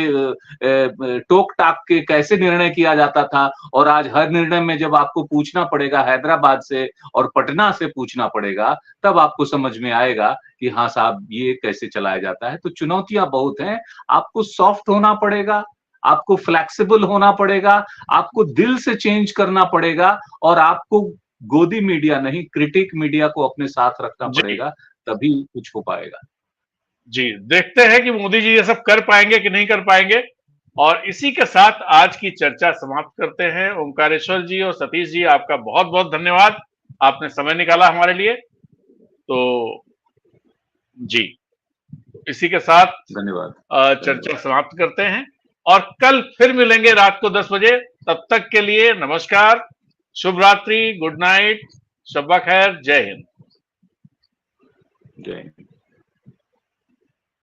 टोक टाक के कैसे निर्णय किया जाता था। और आज हर निर्णय में जब आपको पूछना पड़ेगा, हैदराबाद से और पटना से पूछना पड़ेगा, तब आपको समझ में आएगा कि हाँ साहब ये कैसे चलाया जाता है। तो चुनौतियां बहुत हैं। आपको सॉफ्ट होना पड़ेगा, आपको फ्लेक्सिबल होना पड़ेगा, आपको दिल से चेंज करना पड़ेगा, और आपको गोदी मीडिया नहीं, क्रिटिक मीडिया को अपने साथ रखना पड़ेगा, तभी कुछ हो पाएगा। जी, देखते हैं कि मोदी जी ये सब कर पाएंगे कि नहीं कर पाएंगे। और इसी के साथ आज की चर्चा समाप्त करते हैं। ओंकारेश्वर जी और सतीश जी, आपका बहुत बहुत धन्यवाद, आपने समय निकाला हमारे लिए। तो जी, इसी के साथ धन्यवाद। चर्चा समाप्त करते हैं और कल फिर मिलेंगे रात को 10 बजे। तब तक के लिए नमस्कार, शुभ रात्रि, गुड नाइट, शब्बा खैर, जय हिंद। जय हिंद।